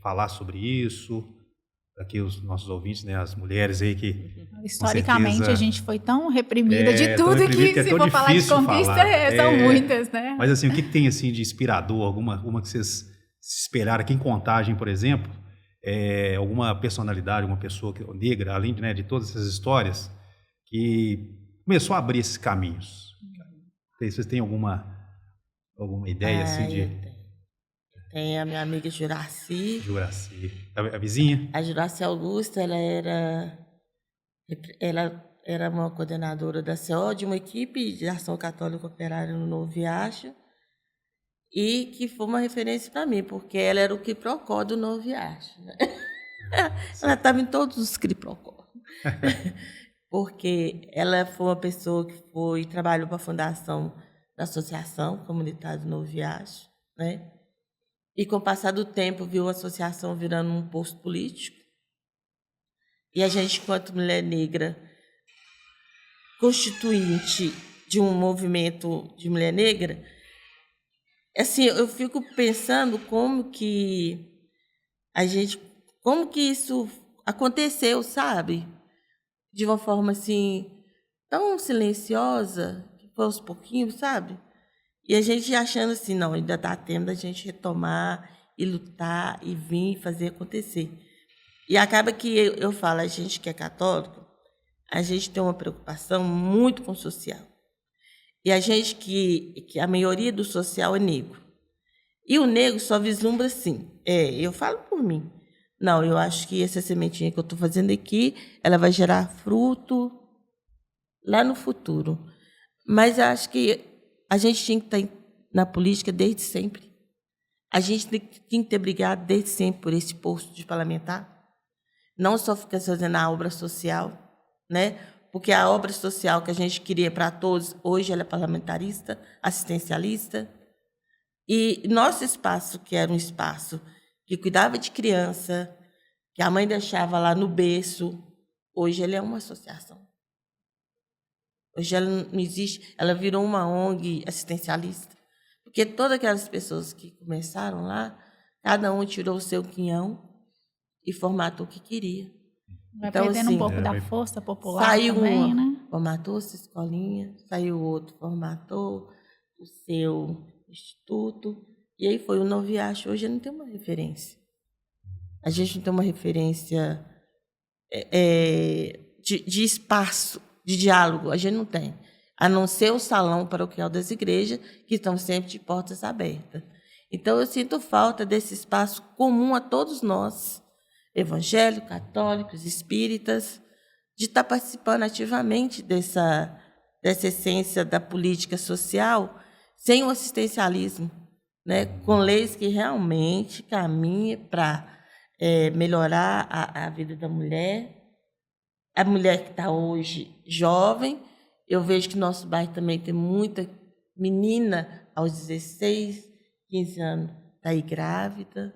falar sobre isso? Aqui os nossos ouvintes, né, as mulheres aí que... Historicamente, certeza, a gente foi tão reprimida de tudo que se for falar de conquista, são muitas, né? Mas assim, o que tem assim de inspirador? Alguma que vocês se esperaram aqui em Contagem, por exemplo? Alguma personalidade, alguma pessoa negra, além de, né, de todas essas histórias, que começou a abrir esses caminhos? Vocês têm alguma ideia assim de... Tem a minha amiga Juraci. Juraci. A vizinha? A Juraci Augusta, ela era uma coordenadora da CO, de uma equipe de ação católica operária no Novo Viacho, e que foi uma referência para mim, porque ela era o quiprocó do Novo Viacho. Né? Ela estava em todos os quiprocó. Porque ela foi uma pessoa que trabalhou para a fundação da Associação Comunitária do Novo Viacho, né? E com o passar do tempo viu a associação virando um posto político. E a gente, enquanto mulher negra, constituinte de um movimento de mulher negra, assim, eu fico pensando como que isso aconteceu, sabe? De uma forma assim tão silenciosa, que foi aos pouquinhos, sabe? E a gente achando assim, não, ainda dá tempo da gente retomar e lutar e vir fazer acontecer. E acaba que eu falo, a gente que é católico, a gente tem uma preocupação muito com o social. E a gente que a maioria do social é negro. E o negro só vislumbra assim. Eu falo por mim. Não, eu acho que essa sementinha que eu estou fazendo aqui, ela vai gerar fruto lá no futuro. Mas eu acho que a gente tinha que estar na política desde sempre. A gente tinha que ter brigado desde sempre por esse posto de parlamentar. Não só ficar fazendo a obra social, né? Porque a obra social que a gente queria para todos, hoje ela é parlamentarista, assistencialista. E nosso espaço, que era um espaço que cuidava de criança, que a mãe deixava lá no berço, hoje ele é uma associação. Hoje ela não existe, ela virou uma ONG assistencialista. Porque todas aquelas pessoas que começaram lá, cada um tirou o seu quinhão e formatou o que queria. Vai Então, perdendo assim, um pouco da força popular saiu também, uma, né? formatou essa escolinha, saiu outro, formatou o seu instituto, e aí foi o Novo Viacho. Hoje não tem uma referência. A gente não tem uma referência de espaço, de diálogo, a gente não tem. A não ser o salão paroquial das igrejas, que estão sempre de portas abertas. Então, eu sinto falta desse espaço comum a todos nós, evangélicos, católicos, espíritas, de estar participando ativamente dessa essência da política social, sem o assistencialismo, né? Com leis que realmente caminhem para melhorar a vida da mulher. A mulher que está hoje jovem, eu vejo que nosso bairro também tem muita menina aos 16, 15 anos, está aí grávida,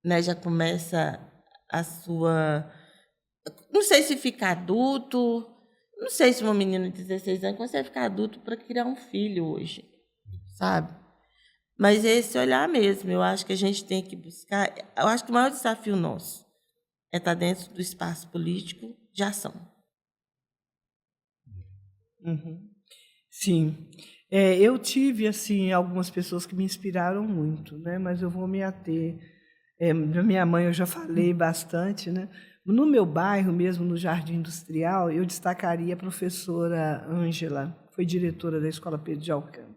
né? Já começa a sua... Não sei se fica adulto, não sei se uma menina de 16 anos consegue ficar adulto para criar um filho hoje, sabe? Mas é esse olhar mesmo, eu acho que a gente tem que buscar... Eu acho que o maior desafio nosso é estar dentro do espaço político de ação. Uhum. Sim. Eu tive assim algumas pessoas que me inspiraram muito, né? Mas eu vou me ater. Da minha mãe eu já falei bastante, né? No meu bairro mesmo, no Jardim Industrial, eu destacaria a professora Ângela, que foi diretora da Escola Pedro de Alcântara.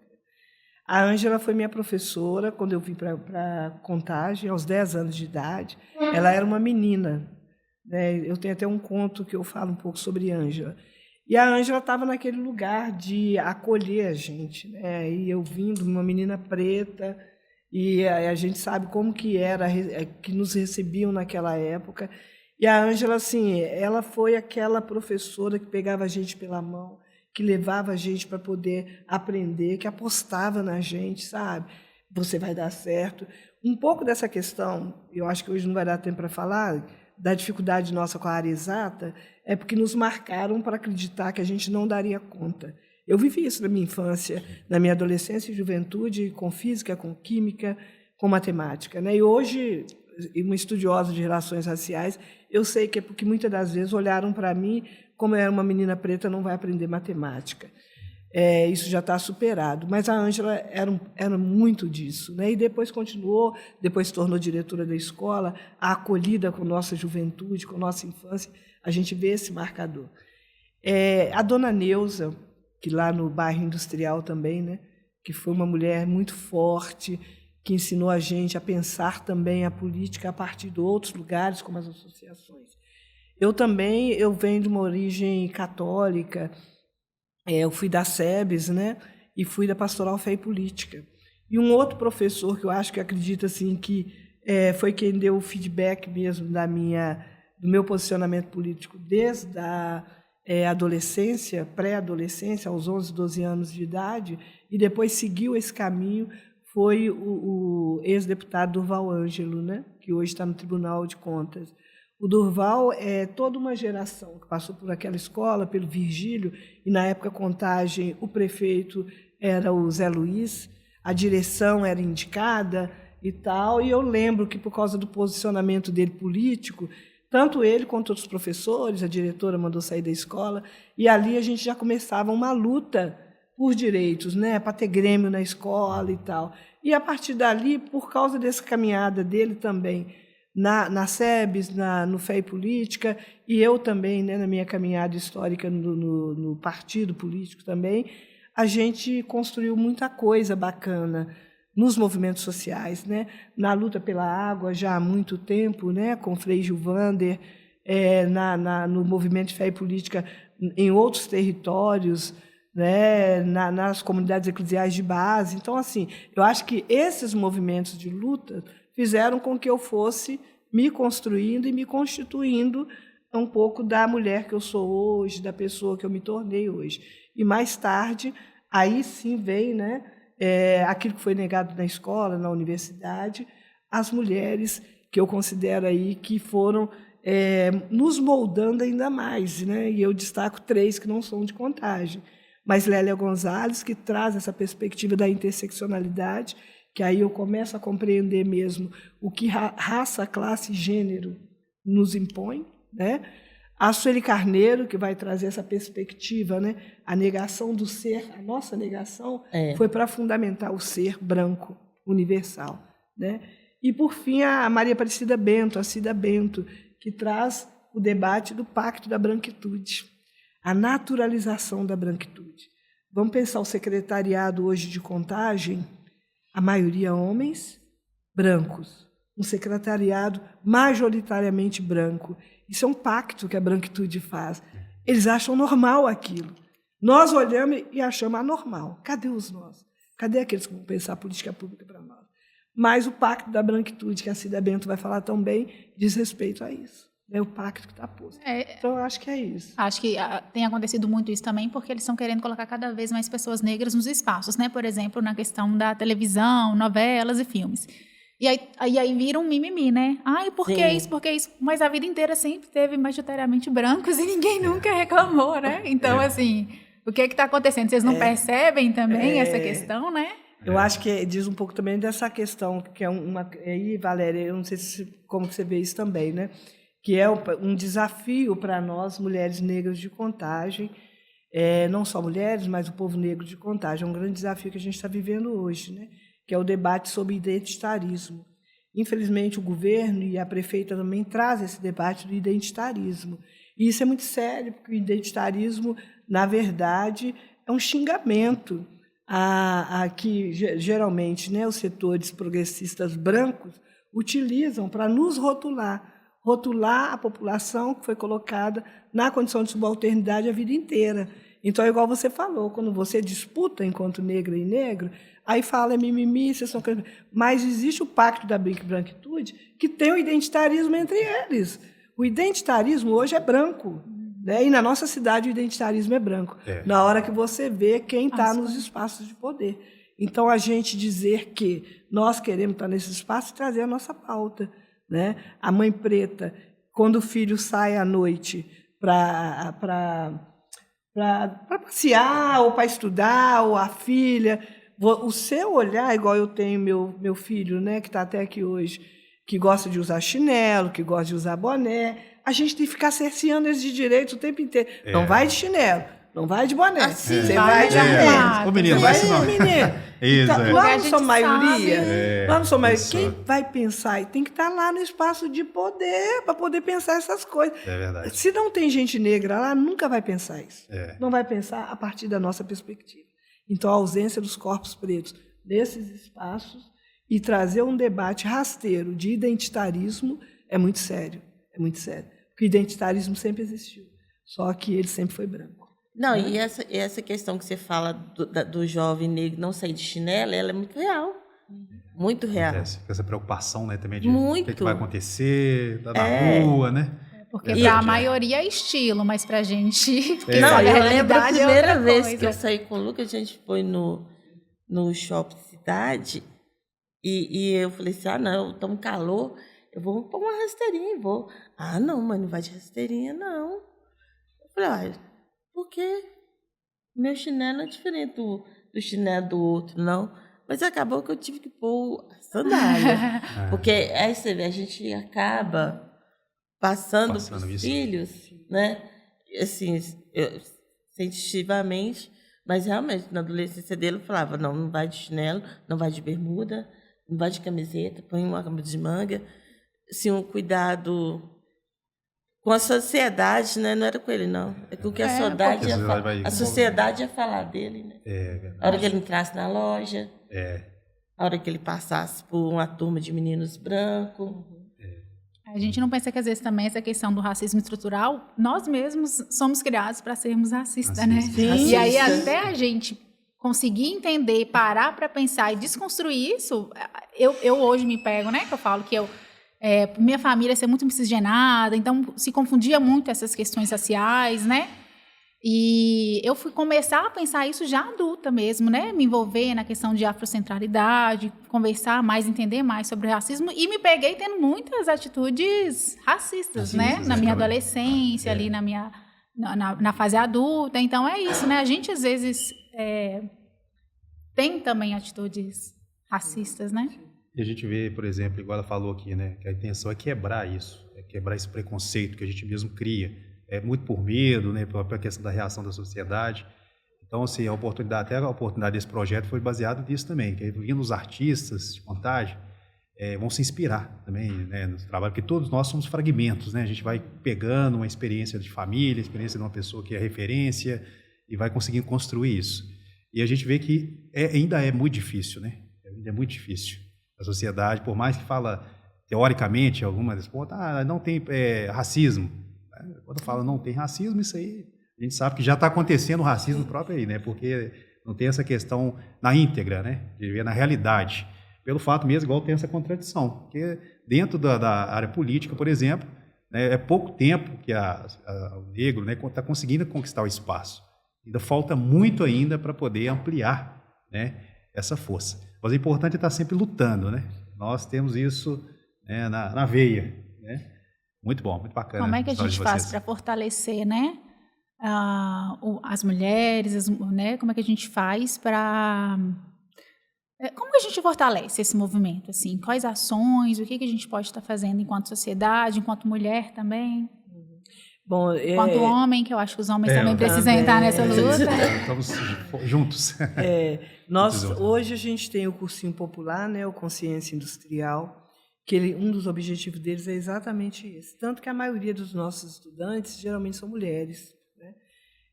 A Ângela foi minha professora quando eu vim para Contagem, aos 10 anos de idade. Ela era uma menina, né? Eu tenho até um conto que eu falo um pouco sobre Ângela. E a Ângela estava naquele lugar de acolher a gente, né? E eu vindo, uma menina preta, e a gente sabe como que era, que nos recebiam naquela época. E a Ângela, assim, ela foi aquela professora que pegava a gente pela mão, que levava a gente para poder aprender, que apostava na gente, sabe? Você vai dar certo. Um pouco dessa questão, eu acho que hoje não vai dar tempo para falar, da dificuldade nossa com a área exata, é porque nos marcaram para acreditar que a gente não daria conta. Eu vivi isso na minha infância, na minha adolescência e juventude, com física, com química, com matemática, né? E hoje, uma estudiosa de relações raciais, eu sei que é porque muitas das vezes olharam para mim, como eu era uma menina preta, não vai aprender matemática. Isso já está superado. Mas a Ângela era muito disso, né? E depois continuou, depois se tornou diretora da escola, a acolhida com nossa juventude, com nossa infância, a gente vê esse marcador. A dona Neuza, que lá no bairro Industrial também, né? Que foi uma mulher muito forte, que ensinou a gente a pensar também a política a partir de outros lugares, como as associações. Eu venho de uma origem católica, eu fui da SEBS, né, e fui da Pastoral Fé e Política. E um outro professor que eu acho que acredita assim, que foi quem deu o feedback mesmo do meu posicionamento político desde a adolescência, pré-adolescência, aos 11, 12 anos de idade, e depois seguiu esse caminho, foi o ex-deputado Durval Ângelo, né, que hoje está no Tribunal de Contas. O Durval é toda uma geração que passou por aquela escola, pelo Virgílio, e na época Contagem o prefeito era o Zé Luiz, a direção era indicada e tal, e eu lembro que por causa do posicionamento dele político, tanto ele quanto outros professores, a diretora mandou sair da escola, e ali a gente já começava uma luta por direitos, né, para ter grêmio na escola e tal. E a partir dali, por causa dessa caminhada dele também, na SEBS, no Fé e Política, e eu também, né, na minha caminhada histórica no partido político também, a gente construiu muita coisa bacana nos movimentos sociais, né? Na luta pela água já há muito tempo, né, com Frei Gilvander, no movimento de Fé e Política em outros territórios, né, nas comunidades eclesiais de base. Então, assim, eu acho que esses movimentos de luta fizeram com que eu fosse me construindo e me constituindo um pouco da mulher que eu sou hoje, da pessoa que eu me tornei hoje. E mais tarde, aí sim vem, né, aquilo que foi negado na escola, na universidade, as mulheres que eu considero aí que foram nos moldando ainda mais, né? E eu destaco 3 que não são de Contagem. Mas Lélia Gonzalez, que traz essa perspectiva da interseccionalidade, que aí eu começo a compreender mesmo o que raça, classe e gênero nos impõe, né? A Sueli Carneiro, que vai trazer essa perspectiva, né? A negação do ser, a nossa negação foi para fundamentar o ser branco, universal, né? E, por fim, a Maria Aparecida Bento, a Cida Bento, que traz o debate do Pacto da Branquitude, a naturalização da branquitude. Vamos pensar o secretariado hoje de Contagem, a maioria homens brancos, um secretariado majoritariamente branco. Isso é um pacto que a branquitude faz. Eles acham normal aquilo. Nós olhamos e achamos anormal. Cadê os nós? Cadê aqueles que vão pensar a política pública para nós? Mas o pacto da branquitude, que a Cida Bento vai falar tão bem, diz respeito a isso. É o pacto que está posto. Então, eu acho que é isso. Acho que tem acontecido muito isso também, porque eles estão querendo colocar cada vez mais pessoas negras nos espaços, né? Por exemplo, na questão da televisão, novelas e filmes. E aí vira um mimimi, né? Ai, por que isso? Por que isso? Mas a vida inteira sempre teve majoritariamente brancos e ninguém nunca reclamou, né? Então, assim, o que está acontecendo? Vocês não percebem também essa questão, né? Eu acho que diz um pouco também dessa questão, que é aí, Valéria, eu não sei como você vê isso também, né? Que é um desafio para nós, mulheres negras de Contagem, não só mulheres, mas o povo negro de Contagem. É um grande desafio que a gente está vivendo hoje, né? Que é o debate sobre identitarismo. Infelizmente, o governo e a prefeita também trazem esse debate do identitarismo. E isso é muito sério, porque o identitarismo, na verdade, é um xingamento a que, geralmente, né, os setores progressistas brancos utilizam para nos rotular a população que foi colocada na condição de subalternidade a vida inteira. Então, é igual você falou, quando você disputa enquanto negra e negro, aí fala mimimi, vocês são... Mas existe o pacto da branquitude que tem o identitarismo entre eles. O identitarismo hoje é branco, né? E na nossa cidade o identitarismo é branco, na hora que você vê quem está nos espaços de poder. Então, a gente dizer que nós queremos estar nesse espaço e trazer a nossa pauta, né? A mãe preta, quando o filho sai à noite para passear ou para estudar, ou a filha, o seu olhar, igual eu tenho meu filho, né, que está até aqui hoje, que gosta de usar chinelo, que gosta de usar boné, a gente tem que ficar cerceando eles de direito o tempo inteiro. Não vai de chinelo, não vai de boné, você vai de armado. Ô, menino, vai se não. Isso, então, lá não sou maioria. Lá não sou maioria. Isso. Quem vai pensar tem que estar lá no espaço de poder para poder pensar essas coisas. É verdade. Se não tem gente negra lá, nunca vai pensar isso. Não vai pensar a partir da nossa perspectiva. Então, a ausência dos corpos pretos nesses espaços, e trazer um debate rasteiro de identitarismo é muito sério, porque o identitarismo sempre existiu, só que ele sempre foi branco. Não, e essa questão que você fala do jovem negro não sair de chinelo, ela é muito real. Muito real. Essa preocupação, né, também de Muito. o que vai acontecer, tá na rua, né? Porque para a maioria é estilo, mas para a gente... Não, eu lembro a realidade primeira vez coisa. que eu saí com o Lucas, a gente foi no shopping Cidade e eu falei assim, não, tá um calor, eu vou pôr uma rasteirinha, vou. Não, mas não vai de rasteirinha, não. Eu falei, por quê? Meu chinelo é diferente do chinelo do outro, não. Mas acabou que eu tive que pôr a sandália. Porque aí você vê, a gente acaba passando para os filhos, né? Assim, sensitivamente, mas realmente, na adolescência dele, eu falava, não vai de chinelo, não vai de bermuda, não vai de camiseta, põe uma camisa de manga. Assim, um cuidado com a sociedade, né? Não era com ele, não. É com o que a sociedade ia falar dele, né? A hora que ele entrasse na loja, a hora que ele passasse por uma turma de meninos brancos. A gente não pensa que, às vezes, também essa questão do racismo estrutural, nós mesmos somos criados para sermos racistas, né? Sim. E aí, até a gente conseguir entender, parar para pensar e desconstruir isso, eu hoje me pego, né? Que eu falo que minha família ser muito miscigenada, então se confundia muito essas questões raciais, né? E eu fui começar a pensar isso já adulta mesmo, né? Me envolver na questão de afrocentralidade, conversar mais, entender mais sobre racismo, e me peguei tendo muitas atitudes racistas, né? Na minha adolescência, ali na fase adulta. Então é isso, né? A gente às vezes tem também atitudes racistas, né? E a gente vê, por exemplo, igual ela falou aqui, né? Que a intenção é quebrar isso, quebrar esse preconceito que a gente mesmo cria. Muito por medo, né, pela questão da reação da sociedade. Então, assim, até a oportunidade desse projeto foi baseada nisso também, que vindo os artistas de Contagem vão se inspirar também, né, no trabalho, porque todos nós somos fragmentos, né, a gente vai pegando uma experiência de família, a experiência de uma pessoa que é referência e vai conseguindo construir isso. E a gente vê que ainda é muito difícil, né, ainda é muito difícil. A sociedade, por mais que fala teoricamente algumas, não tem racismo. Quando fala não tem racismo, isso aí a gente sabe que já está acontecendo o racismo próprio aí, né? Porque não tem essa questão na íntegra, né? De ver na realidade. Pelo fato mesmo, igual tem essa contradição. Porque dentro da área política, por exemplo, né, é pouco tempo que o negro, né, está conseguindo conquistar o espaço. Ainda falta muito ainda para poder ampliar, né, essa força. Mas o importante é estar sempre lutando, né? Nós temos isso, né, na veia, né? Muito bom, muito bacana. Como é que a gente faz para fortalecer, né, as mulheres, né? Como é que a gente faz para... Como que a gente fortalece esse movimento? Assim? Quais ações, o que a gente pode estar fazendo enquanto sociedade, enquanto mulher também? Bom, enquanto homem, que eu acho que os homens também precisam entrar nessa luta. Estamos juntos. Hoje a gente tem o cursinho popular, né, o Consciência Industrial, que um dos objetivos deles é exatamente esse. Tanto que a maioria dos nossos estudantes geralmente são mulheres, né?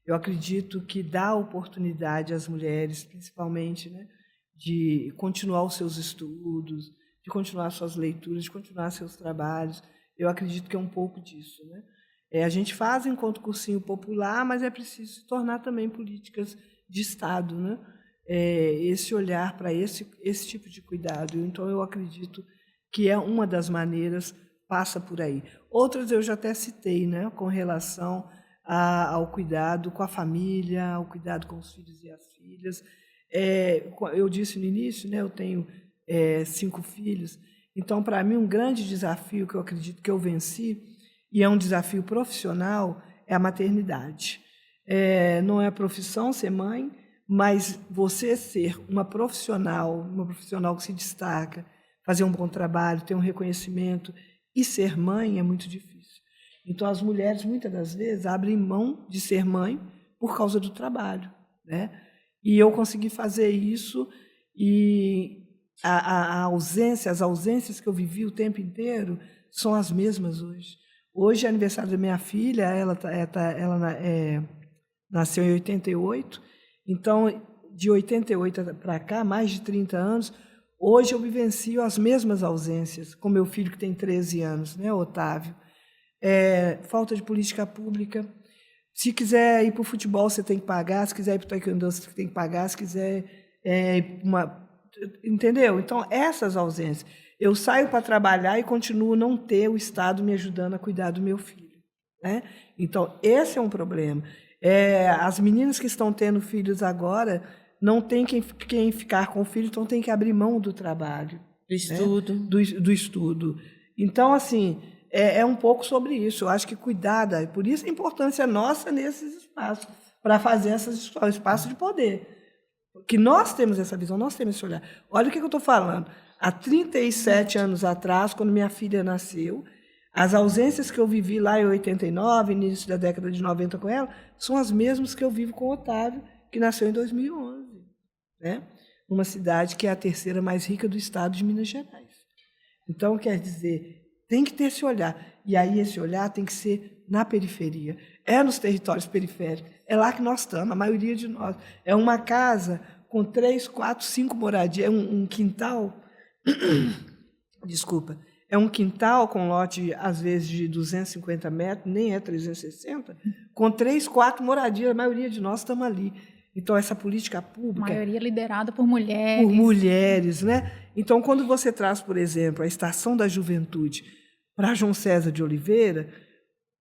Eu acredito que dá oportunidade às mulheres, principalmente, né, de continuar os seus estudos, de continuar suas leituras, de continuar seus trabalhos. Eu acredito que é um pouco disso, né? A gente faz enquanto cursinho popular, mas é preciso se tornar também políticas de Estado, né? Esse olhar para esse tipo de cuidado. Então, eu acredito que é uma das maneiras, passa por aí. Outras eu já até citei, né, com relação ao cuidado com a família, ao cuidado com os filhos e as filhas. Eu disse no início, né, eu tenho 5 filhos, então, para mim, um grande desafio que eu acredito que eu venci, e é um desafio profissional, é a maternidade. Não é a profissão ser mãe, mas você ser uma profissional que se destaca, fazer um bom trabalho, ter um reconhecimento e ser mãe é muito difícil. Então, as mulheres, muitas das vezes, abrem mão de ser mãe por causa do trabalho, né? E eu consegui fazer isso e as ausências que eu vivi o tempo inteiro são as mesmas hoje. Hoje é aniversário da minha filha, ela nasceu em 88, então, de 88 para cá, mais de 30 anos, Hoje eu vivencio as mesmas ausências, com meu filho que tem 13 anos, né, Otávio. Falta de política pública. Se quiser ir para o futebol, você tem que pagar. Se quiser ir para o taekwondo, você tem que pagar. Se quiser entendeu? Então, essas ausências. Eu saio para trabalhar e continuo não ter o Estado me ajudando a cuidar do meu filho, né? Então, esse é um problema. As meninas que estão tendo filhos agora não tem quem ficar com o filho, então tem que abrir mão do trabalho. Do estudo. Né? Do estudo. Então, assim, é um pouco sobre isso. Eu acho que cuidar, por isso a importância nossa nesses espaços, para fazer esses espaços de poder. Porque nós temos essa visão, nós temos esse olhar. Olha o que eu estou falando. Há 37 anos atrás, quando minha filha nasceu, as ausências que eu vivi lá em 89, início da década de 90 com ela, são as mesmas que eu vivo com o Otávio, que nasceu em 2011, né? Numa cidade que é a terceira mais rica do estado de Minas Gerais. Então, quer dizer, tem que ter esse olhar. E aí esse olhar tem que ser na periferia. Nos territórios periféricos. É lá que nós estamos, a maioria de nós. É uma casa com 3, 4, 5 moradias, um quintal. Desculpa. É um quintal com lote, às vezes, de 250 metros, nem é 360, com 3, 4 moradias, a maioria de nós estamos ali. Então, essa política pública... A maioria liderada por mulheres. Por mulheres, né? Então, quando você traz, por exemplo, a Estação da Juventude para João César de Oliveira,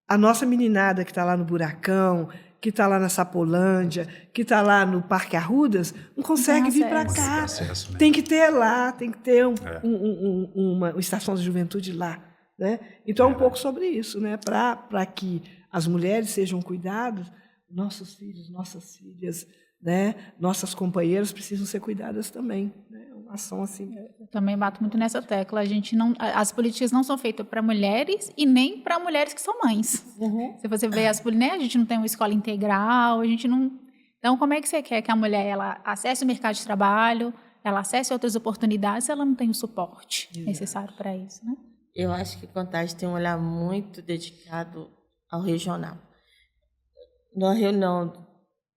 a nossa meninada que está lá no Buracão, que está lá na Sapolândia, que está lá no Parque Arrudas, não consegue vir para cá. Acesso, né? Tem que ter lá, tem que ter uma estação de juventude lá, né? Então, um pouco sobre isso, né? Para que as mulheres sejam cuidadas, nossos filhos, nossas filhas, né? Nossas companheiras precisam ser cuidadas também, né? Uma ação assim. Eu também bato muito nessa tecla. As políticas não são feitas para mulheres e nem para mulheres que são mães. Uhum. Se você vê a gente não tem uma escola integral, a gente não. Então, como é que você quer que a mulher ela acesse o mercado de trabalho, ela acesse outras oportunidades, se ela não tem o suporte necessário para isso, né? Eu acho que Contagem tem um olhar muito dedicado ao regional. Na reunião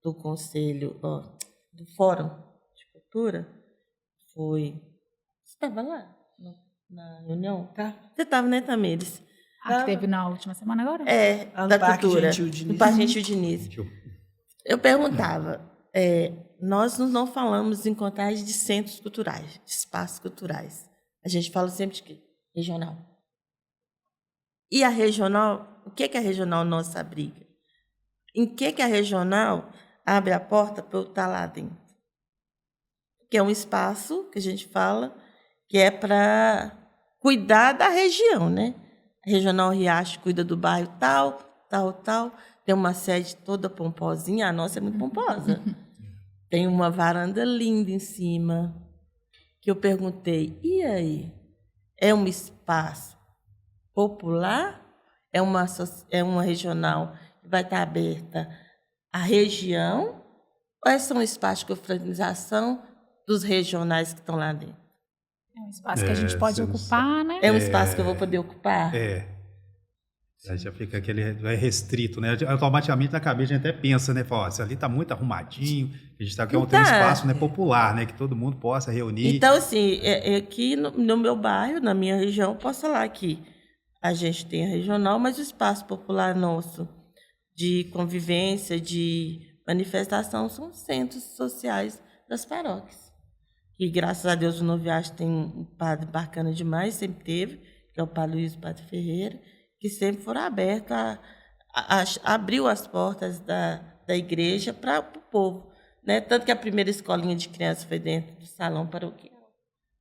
do Conselho, do Fórum de Cultura, você estava lá na reunião? Tá. Você estava, né, Tamires? Que teve na última semana agora? No Da Parque Cultura. Gentil Diniz. No Parque Gentil Diniz. Eu perguntava, nós não falamos em Contagem de centros culturais, de espaços culturais. A gente fala sempre de quê? Regional. E a regional, o que a regional nossa abriga? Em que a regional abre a porta para eu estar lá dentro? Que é um espaço que a gente fala que é para cuidar da região, né? A Regional Riacho cuida do bairro tal, tal, tal. Tem uma sede toda pomposinha, a nossa é muito pomposa. Tem uma varanda linda em cima. Que eu perguntei, e aí? É um espaço popular? É uma regional que vai estar aberta à região? Ou são espaços de confraternização dos regionais que estão lá dentro? É um espaço que a gente pode ocupar, né? É um espaço que eu vou poder ocupar? Aí já fica aquele restrito, né? Automaticamente na cabeça a gente até pensa, né? Fala, se ali está muito arrumadinho, a gente está querendo ter um espaço, né, popular, né? Que todo mundo possa reunir. Então, assim, aqui no meu bairro, na minha região, posso falar que a gente tem a regional, mas o espaço popular nosso de convivência, de manifestação, são centros sociais das paróquias. E, graças a Deus, o Noviacho tem um padre bacana demais, sempre teve, que é o padre Luiz Padre Ferreira, que sempre foram abertos, abriu as portas da igreja para o povo. Né? Tanto que a primeira escolinha de crianças foi dentro do salão paroquial.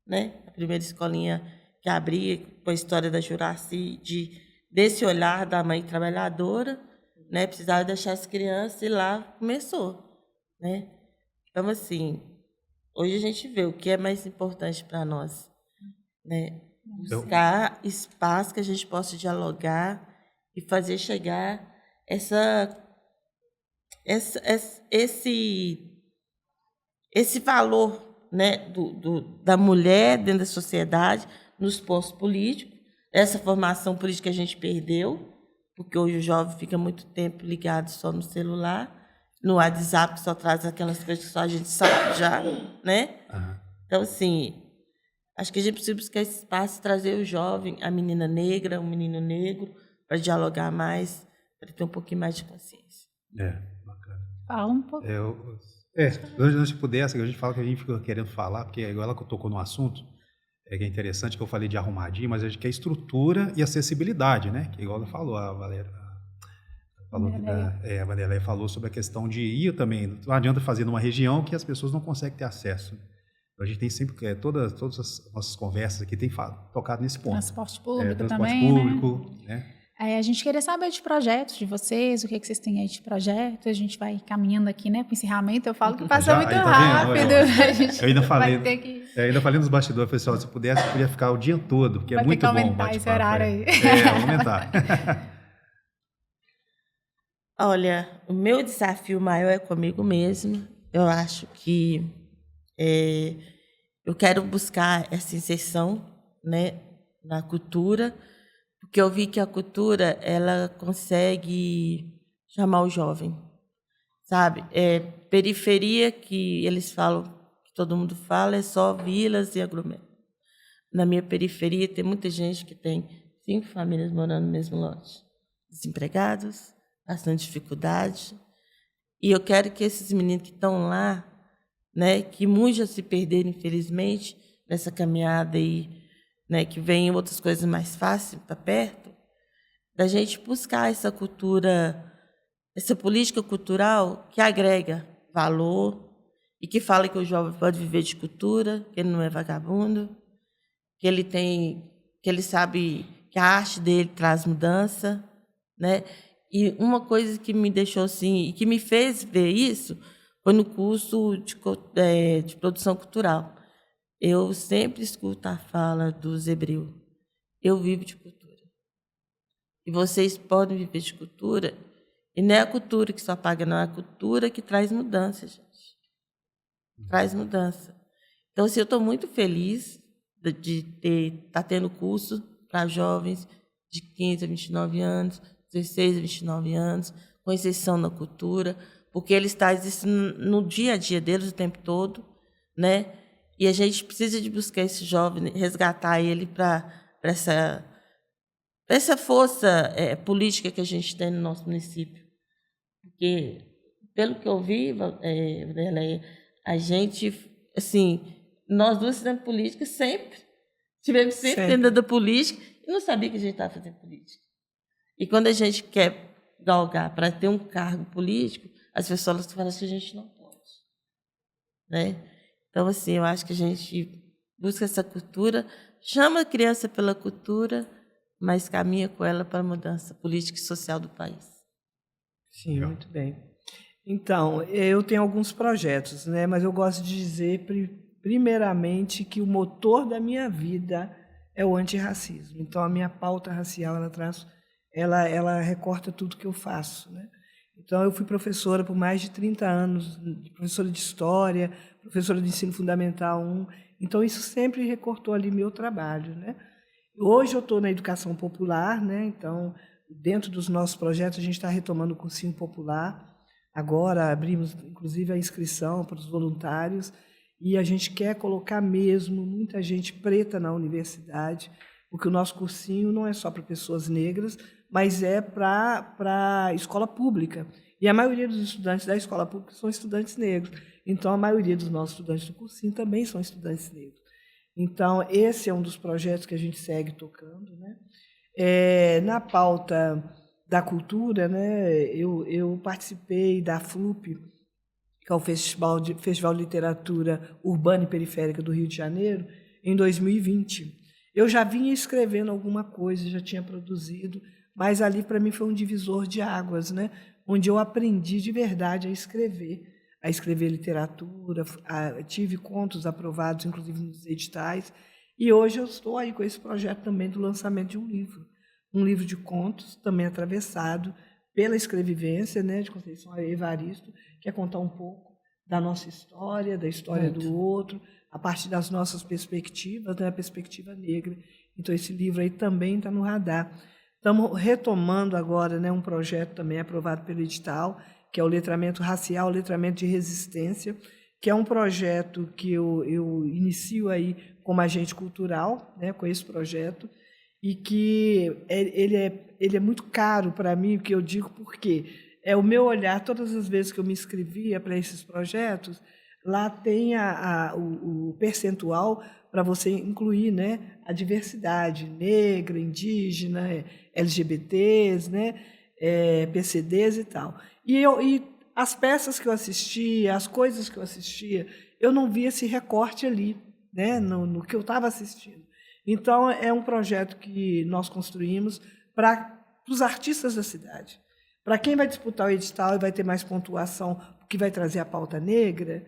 Né? A primeira escolinha que abria com a história da Juraci, desse olhar da mãe trabalhadora, né? Precisava deixar as crianças e lá começou. Né? Então, assim, hoje a gente vê o que é mais importante para nós. Né? Buscar espaço que a gente possa dialogar e fazer chegar esse valor, né, da mulher dentro da sociedade, nos postos políticos. Essa formação política que a gente perdeu, porque hoje o jovem fica muito tempo ligado só no celular, no WhatsApp, que só traz aquelas coisas que só a gente sabe já, né? Então, assim, Acho que a gente precisa buscar esse espaço e trazer o jovem, a menina negra, o menino negro, para dialogar mais, para ter um pouquinho mais de consciência. Bacana. Fala um pouco. Se pudesse, a gente fala que a gente fica querendo falar, porque ela que tocou no assunto, que é interessante que eu falei de arrumadinho, mas a gente quer estrutura e acessibilidade, né? Que igual ela falou, a Valéria falou, a Vanderleia falou sobre a questão de ir também. Não adianta fazer numa região que as pessoas não conseguem ter acesso. A gente tem sempre, todas as nossas conversas aqui tem tocado nesse ponto. Transporte público transporte também, público, né? A gente queria saber de projetos de vocês, o que vocês têm aí de projeto. A gente vai caminhando aqui, né, para o encerramento. Eu falo que passa muito rápido. A gente eu ainda falei, vai ter que... ainda falei nos bastidores, pessoal, se pudesse, eu queria ficar o dia todo, porque vai é muito bom. Vai ter que aumentar esse horário aí. Vou aumentar. Olha, o meu desafio maior é comigo mesmo. Eu acho que eu quero buscar essa inserção, né, na cultura, porque eu vi que a cultura ela consegue chamar o jovem, sabe? Periferia que eles falam, que todo mundo fala, é só vilas e aglomerados. Na minha periferia tem muita gente que tem 5 famílias morando no mesmo lote, desempregados, bastante dificuldade. E eu quero que esses meninos que estão lá, né, que muitos já se perderam, infelizmente, nessa caminhada aí, né, que vem outras coisas mais fáceis para perto, da gente buscar essa cultura, essa política cultural que agrega valor e que fala que o jovem pode viver de cultura, que ele não é vagabundo, que ele sabe que a arte dele traz mudança, né? E uma coisa que me deixou assim, e que me fez ver isso, foi no curso de produção cultural. Eu sempre escuto a fala dos hebreus. Eu vivo de cultura. E vocês podem viver de cultura. E não é a cultura que só paga, não. É a cultura que traz mudança, gente. Traz mudança. Então, assim, eu estou muito feliz de estar tendo curso para jovens de 15 a 29 anos, 16 a 29 anos, com inserção na cultura, porque eles trazem isso no dia a dia deles o tempo todo, né? E a gente precisa de buscar esse jovem, resgatar ele para essa força política que a gente tem no nosso município. Porque, pelo que eu vi, a gente, assim, nós duas fizemos política sempre, tivemos sempre dentro da política e não sabia que a gente estava fazendo política. E quando a gente quer galgar para ter um cargo político, as pessoas falam que a gente não pode, né? Então, assim, eu acho que a gente busca essa cultura, chama a criança pela cultura, mas caminha com ela para a mudança política e social do país. Sim, muito bem. Então, eu tenho alguns projetos, né? Mas eu gosto de dizer, primeiramente, que o motor da minha vida é o antirracismo. Então, a minha pauta racial, ela recorta tudo que eu faço, né? Então, eu fui professora por mais de 30 anos, professora de História, professora de Ensino Fundamental 1. Então, isso sempre recortou ali meu trabalho, né? Hoje eu estou na educação popular, né? Então, dentro dos nossos projetos, a gente está retomando o cursinho popular. Agora, abrimos, inclusive, a inscrição para os voluntários e a gente quer colocar mesmo muita gente preta na universidade, porque o nosso cursinho não é só para pessoas negras, mas é para a escola pública. E a maioria dos estudantes da escola pública são estudantes negros. Então, a maioria dos nossos estudantes do cursinho também são estudantes negros. Então, esse é um dos projetos que a gente segue tocando, né? Na pauta da cultura, né, eu participei da FLUP, que é o Festival de Literatura Urbana e Periférica do Rio de Janeiro, em 2020. Eu já vinha escrevendo alguma coisa, já tinha produzido, mas ali para mim foi um divisor de águas, né? Onde eu aprendi de verdade a escrever literatura, tive contos aprovados, inclusive nos editais, e hoje eu estou aí com esse projeto também do lançamento de um livro de contos, também atravessado pela escrevivência, né, de Conceição Evaristo, que é contar um pouco da nossa história, da história do outro, a partir das nossas perspectivas, né, a perspectiva negra. Então, esse livro aí também está no radar. Estamos retomando agora, né, um projeto também aprovado pelo edital, que é o Letramento Racial, Letramento de Resistência, que é um projeto que eu inicio aí como agente cultural, né, com esse projeto, e que ele é muito caro para mim, que eu digo porque é o meu olhar, todas as vezes que eu me inscrevia para esses projetos, lá tem o percentual para você incluir, né, a diversidade negra, indígena, LGBTs, né, PCDs e tal. E as peças que eu assistia, as coisas que eu assistia, eu não via esse recorte ali, né, no que eu estava assistindo. Então, é um projeto que nós construímos para os artistas da cidade. Para quem vai disputar o edital e vai ter mais pontuação, que vai trazer a pauta negra,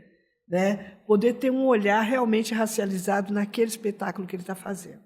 né, poder ter um olhar realmente racializado naquele espetáculo que ele está fazendo.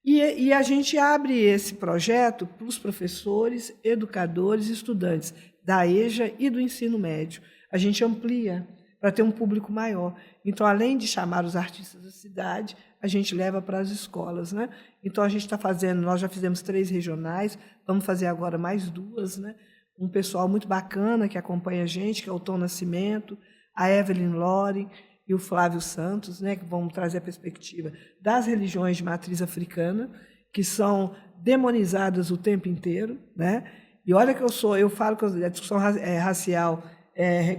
E a gente abre esse projeto para os professores, educadores e estudantes da EJA e do ensino médio. A gente amplia para ter um público maior. Então, além de chamar os artistas da cidade, a gente leva para as escolas, né? Então, a gente está fazendo, nós já fizemos 3 regionais, vamos fazer agora mais 2, né? Um pessoal muito bacana que acompanha a gente, que é o Tom Nascimento, a Evelyn Loren e o Flávio Santos, né? Que vão trazer a perspectiva das religiões de matriz africana, que são demonizadas o tempo inteiro, né? E olha que eu falo que a discussão racial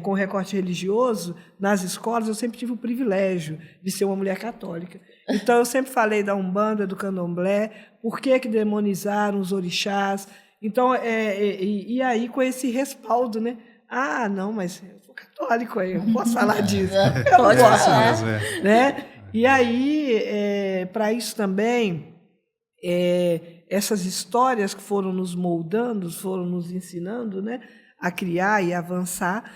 com recorte religioso, nas escolas, eu sempre tive o privilégio de ser uma mulher católica. Então, eu sempre falei da Umbanda, do Candomblé, por que demonizaram os orixás. Então, e aí, com esse respaldo, né? Ah, não, mas eu sou católico, eu não posso falar disso. Eu não posso, né? E aí, para isso também, essas histórias que foram nos moldando, foram nos ensinando, né, a criar e avançar,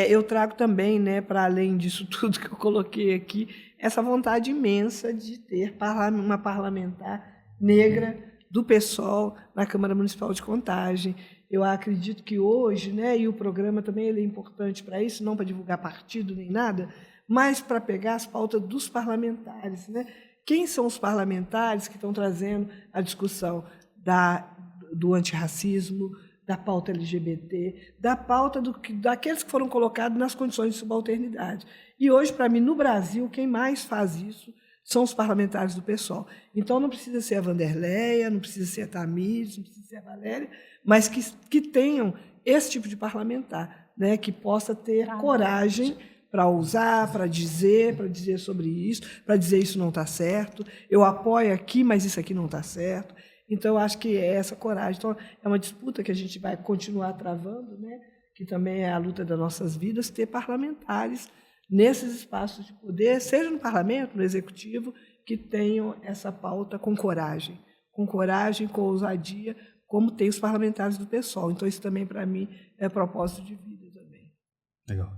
eu trago também, né, para além disso tudo que eu coloquei aqui, essa vontade imensa de ter uma parlamentar negra do PSOL na Câmara Municipal de Contagem. Eu acredito que hoje, né, e o programa também ele é importante para isso, não para divulgar partido nem nada, mas para pegar as pautas dos parlamentares, né? Quem são os parlamentares que estão trazendo a discussão do antirracismo, da pauta LGBT, da pauta daqueles que foram colocados nas condições de subalternidade. E hoje, para mim, no Brasil, quem mais faz isso são os parlamentares do PSOL. Então, não precisa ser a Vanderleia, não precisa ser a Tamires, não precisa ser a Valéria, mas que tenham esse tipo de parlamentar, né, que possa ter coragem para usar, para dizer sobre isso, para dizer isso não está certo, eu apoio aqui, mas isso aqui não está certo. Então, eu acho que é essa coragem. Então, é uma disputa que a gente vai continuar travando, né? Que também é a luta das nossas vidas, ter parlamentares nesses espaços de poder, seja no parlamento, no executivo, que tenham essa pauta com coragem, com ousadia, como tem os parlamentares do PSOL. Então, isso também, para mim, é propósito de vida também. Legal.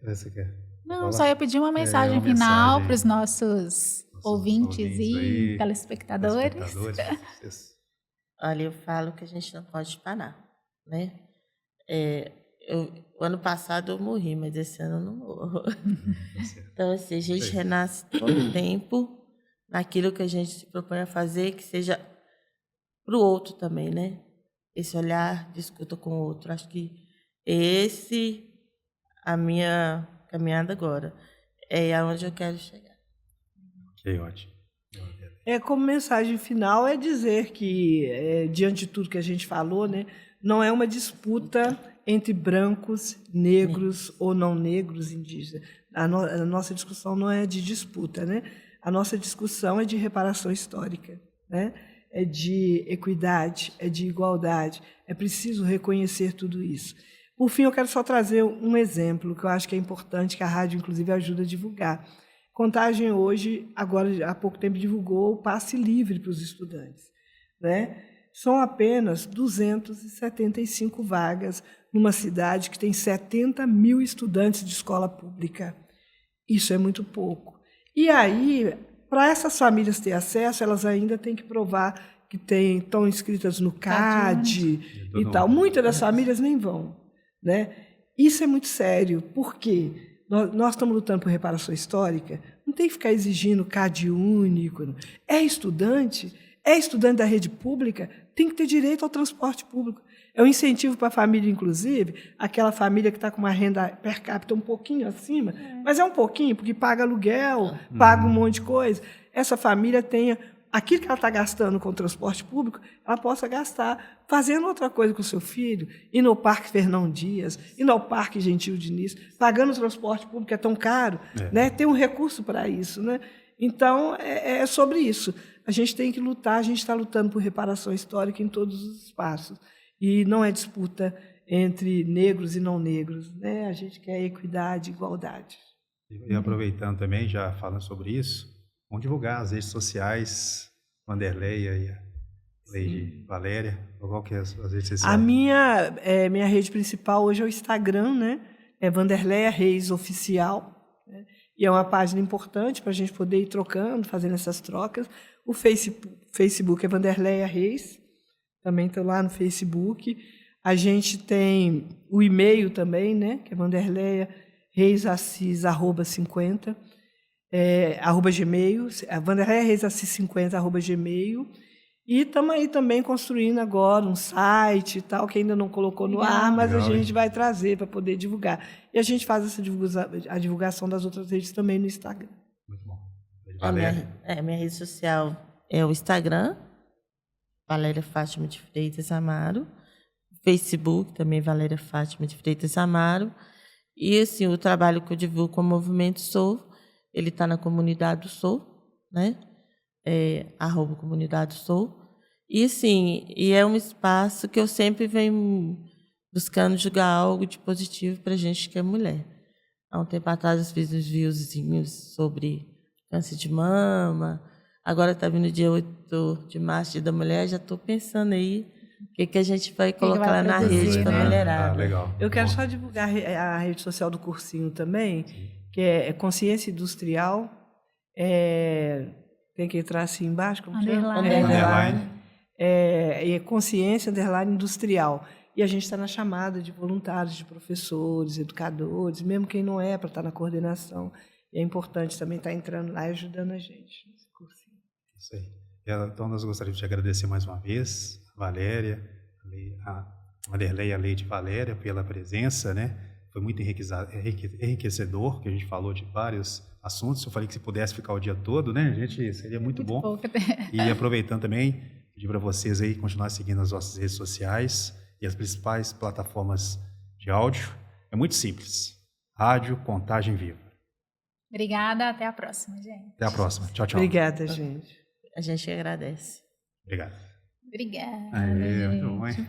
Você quer? Não, falar? só ia pedir uma mensagem final para os nossos ouvintes e aí, telespectadores. Olha, eu falo que a gente não pode parar, né? O ano passado eu morri, mas esse ano eu não morro. Então, assim, a gente renasce todo o tempo naquilo que a gente se propõe a fazer, que seja para o outro também, né? Esse olhar de escuta com o outro. Acho que a minha caminhada agora é aonde eu quero chegar. Ok, ótimo. Como mensagem final é dizer que, diante de tudo que a gente falou, né, não é uma disputa entre brancos, negros ou não negros, indígenas. A nossa discussão não é de disputa, né? A nossa discussão é de reparação histórica, né? É de equidade, é de igualdade. É preciso reconhecer tudo isso. Por fim, eu quero só trazer um exemplo que eu acho que é importante, que a rádio, inclusive, ajuda a divulgar. Contagem hoje, agora há pouco tempo, divulgou o passe livre para os estudantes, né? São apenas 275 vagas numa cidade que tem 70 mil estudantes de escola pública. Isso é muito pouco. E aí, para essas famílias ter acesso, elas ainda têm que provar que estão inscritas no CAD e tal. Muitas das famílias nem vão, né? Isso é muito sério, porque nós estamos lutando por reparação histórica, não tem que ficar exigindo CAD único. É estudante, É estudante da rede pública, tem que ter direito ao transporte público. É um incentivo para a família, inclusive, aquela família que está com uma renda per capita um pouquinho acima, mas é um pouquinho, porque paga aluguel, paga um monte de coisa. Essa família tenha aquilo que ela está gastando com o transporte público, ela possa gastar fazendo outra coisa com o seu filho, ir no Parque Fernão Dias, ir no Parque Gentil Diniz, pagando o transporte público, que é tão caro, né? Tem um recurso para isso, né? Então, é sobre isso. A gente tem que lutar, a gente está lutando por reparação histórica em todos os espaços. E não é disputa entre negros e não negros, né? A gente quer equidade, igualdade. E aproveitando também, já falando sobre isso, vamos divulgar as redes sociais, Wanderleia e a Lady Valéria, qual que é as redes sociais? A minha rede principal hoje é o Instagram, né? É Wanderleia Reis Oficial, né? E é uma página importante para a gente poder ir trocando, fazendo essas trocas. O Facebook é Wanderleia Reis, também estou lá no Facebook. A gente tem o e-mail também, né? Que é wanderleiareisassis@50, @gmail, wanderleiareisassis50@gmail. E estamos aí também construindo agora um site e tal, que ainda não colocou no ar, mas Legal, a gente vai trazer para poder divulgar. E a gente faz a divulgação das outras redes também no Instagram. Muito bom. Lady A Valéria. minha rede social é o Instagram, Valéria Fátima de Freitas Amaro. Facebook também, Valéria Fátima de Freitas Amaro. E, assim, o trabalho que eu divulgo com o Movimento Sou, ele está na Comunidade do Sou, né? @Comunidade Sou. E, assim, é um espaço que eu sempre venho buscando jogar algo de positivo para a gente que é mulher. Há um tempo atrás eu fiz uns videozinhos sobre câncer de mama. Agora está vindo o dia 8 de março, Dia da Mulher, já estou pensando aí o que a gente vai colocar lá na rede para a mulherada. Legal. Eu quero só divulgar a rede social do cursinho também, que é Consciência Industrial. Tem que entrar assim embaixo, como chama? Underline. É Consciência Industrial. E a gente está na chamada de voluntários, de professores, educadores, mesmo quem não é, para estar na coordenação. E é importante também estar entrando lá e ajudando a gente nesse cursinho. Isso aí. Então, nós gostaríamos de agradecer mais uma vez a Valéria, a Wanderleia e a Lady Valéria pela presença, né? Foi muito enriquecedor, que a gente falou de vários assuntos. Eu falei que se pudesse ficar o dia todo, né, gente, seria muito bom. Pouco. E aproveitando também, pedir para vocês aí continuar seguindo as nossas redes sociais e as principais plataformas de áudio. É muito simples. Rádio Contagem Viva. Obrigada, até a próxima, gente. Até a próxima. Tchau, tchau. Obrigada, gente. A gente agradece. Obrigado. Obrigada. Aê, muito bom, hein? gente.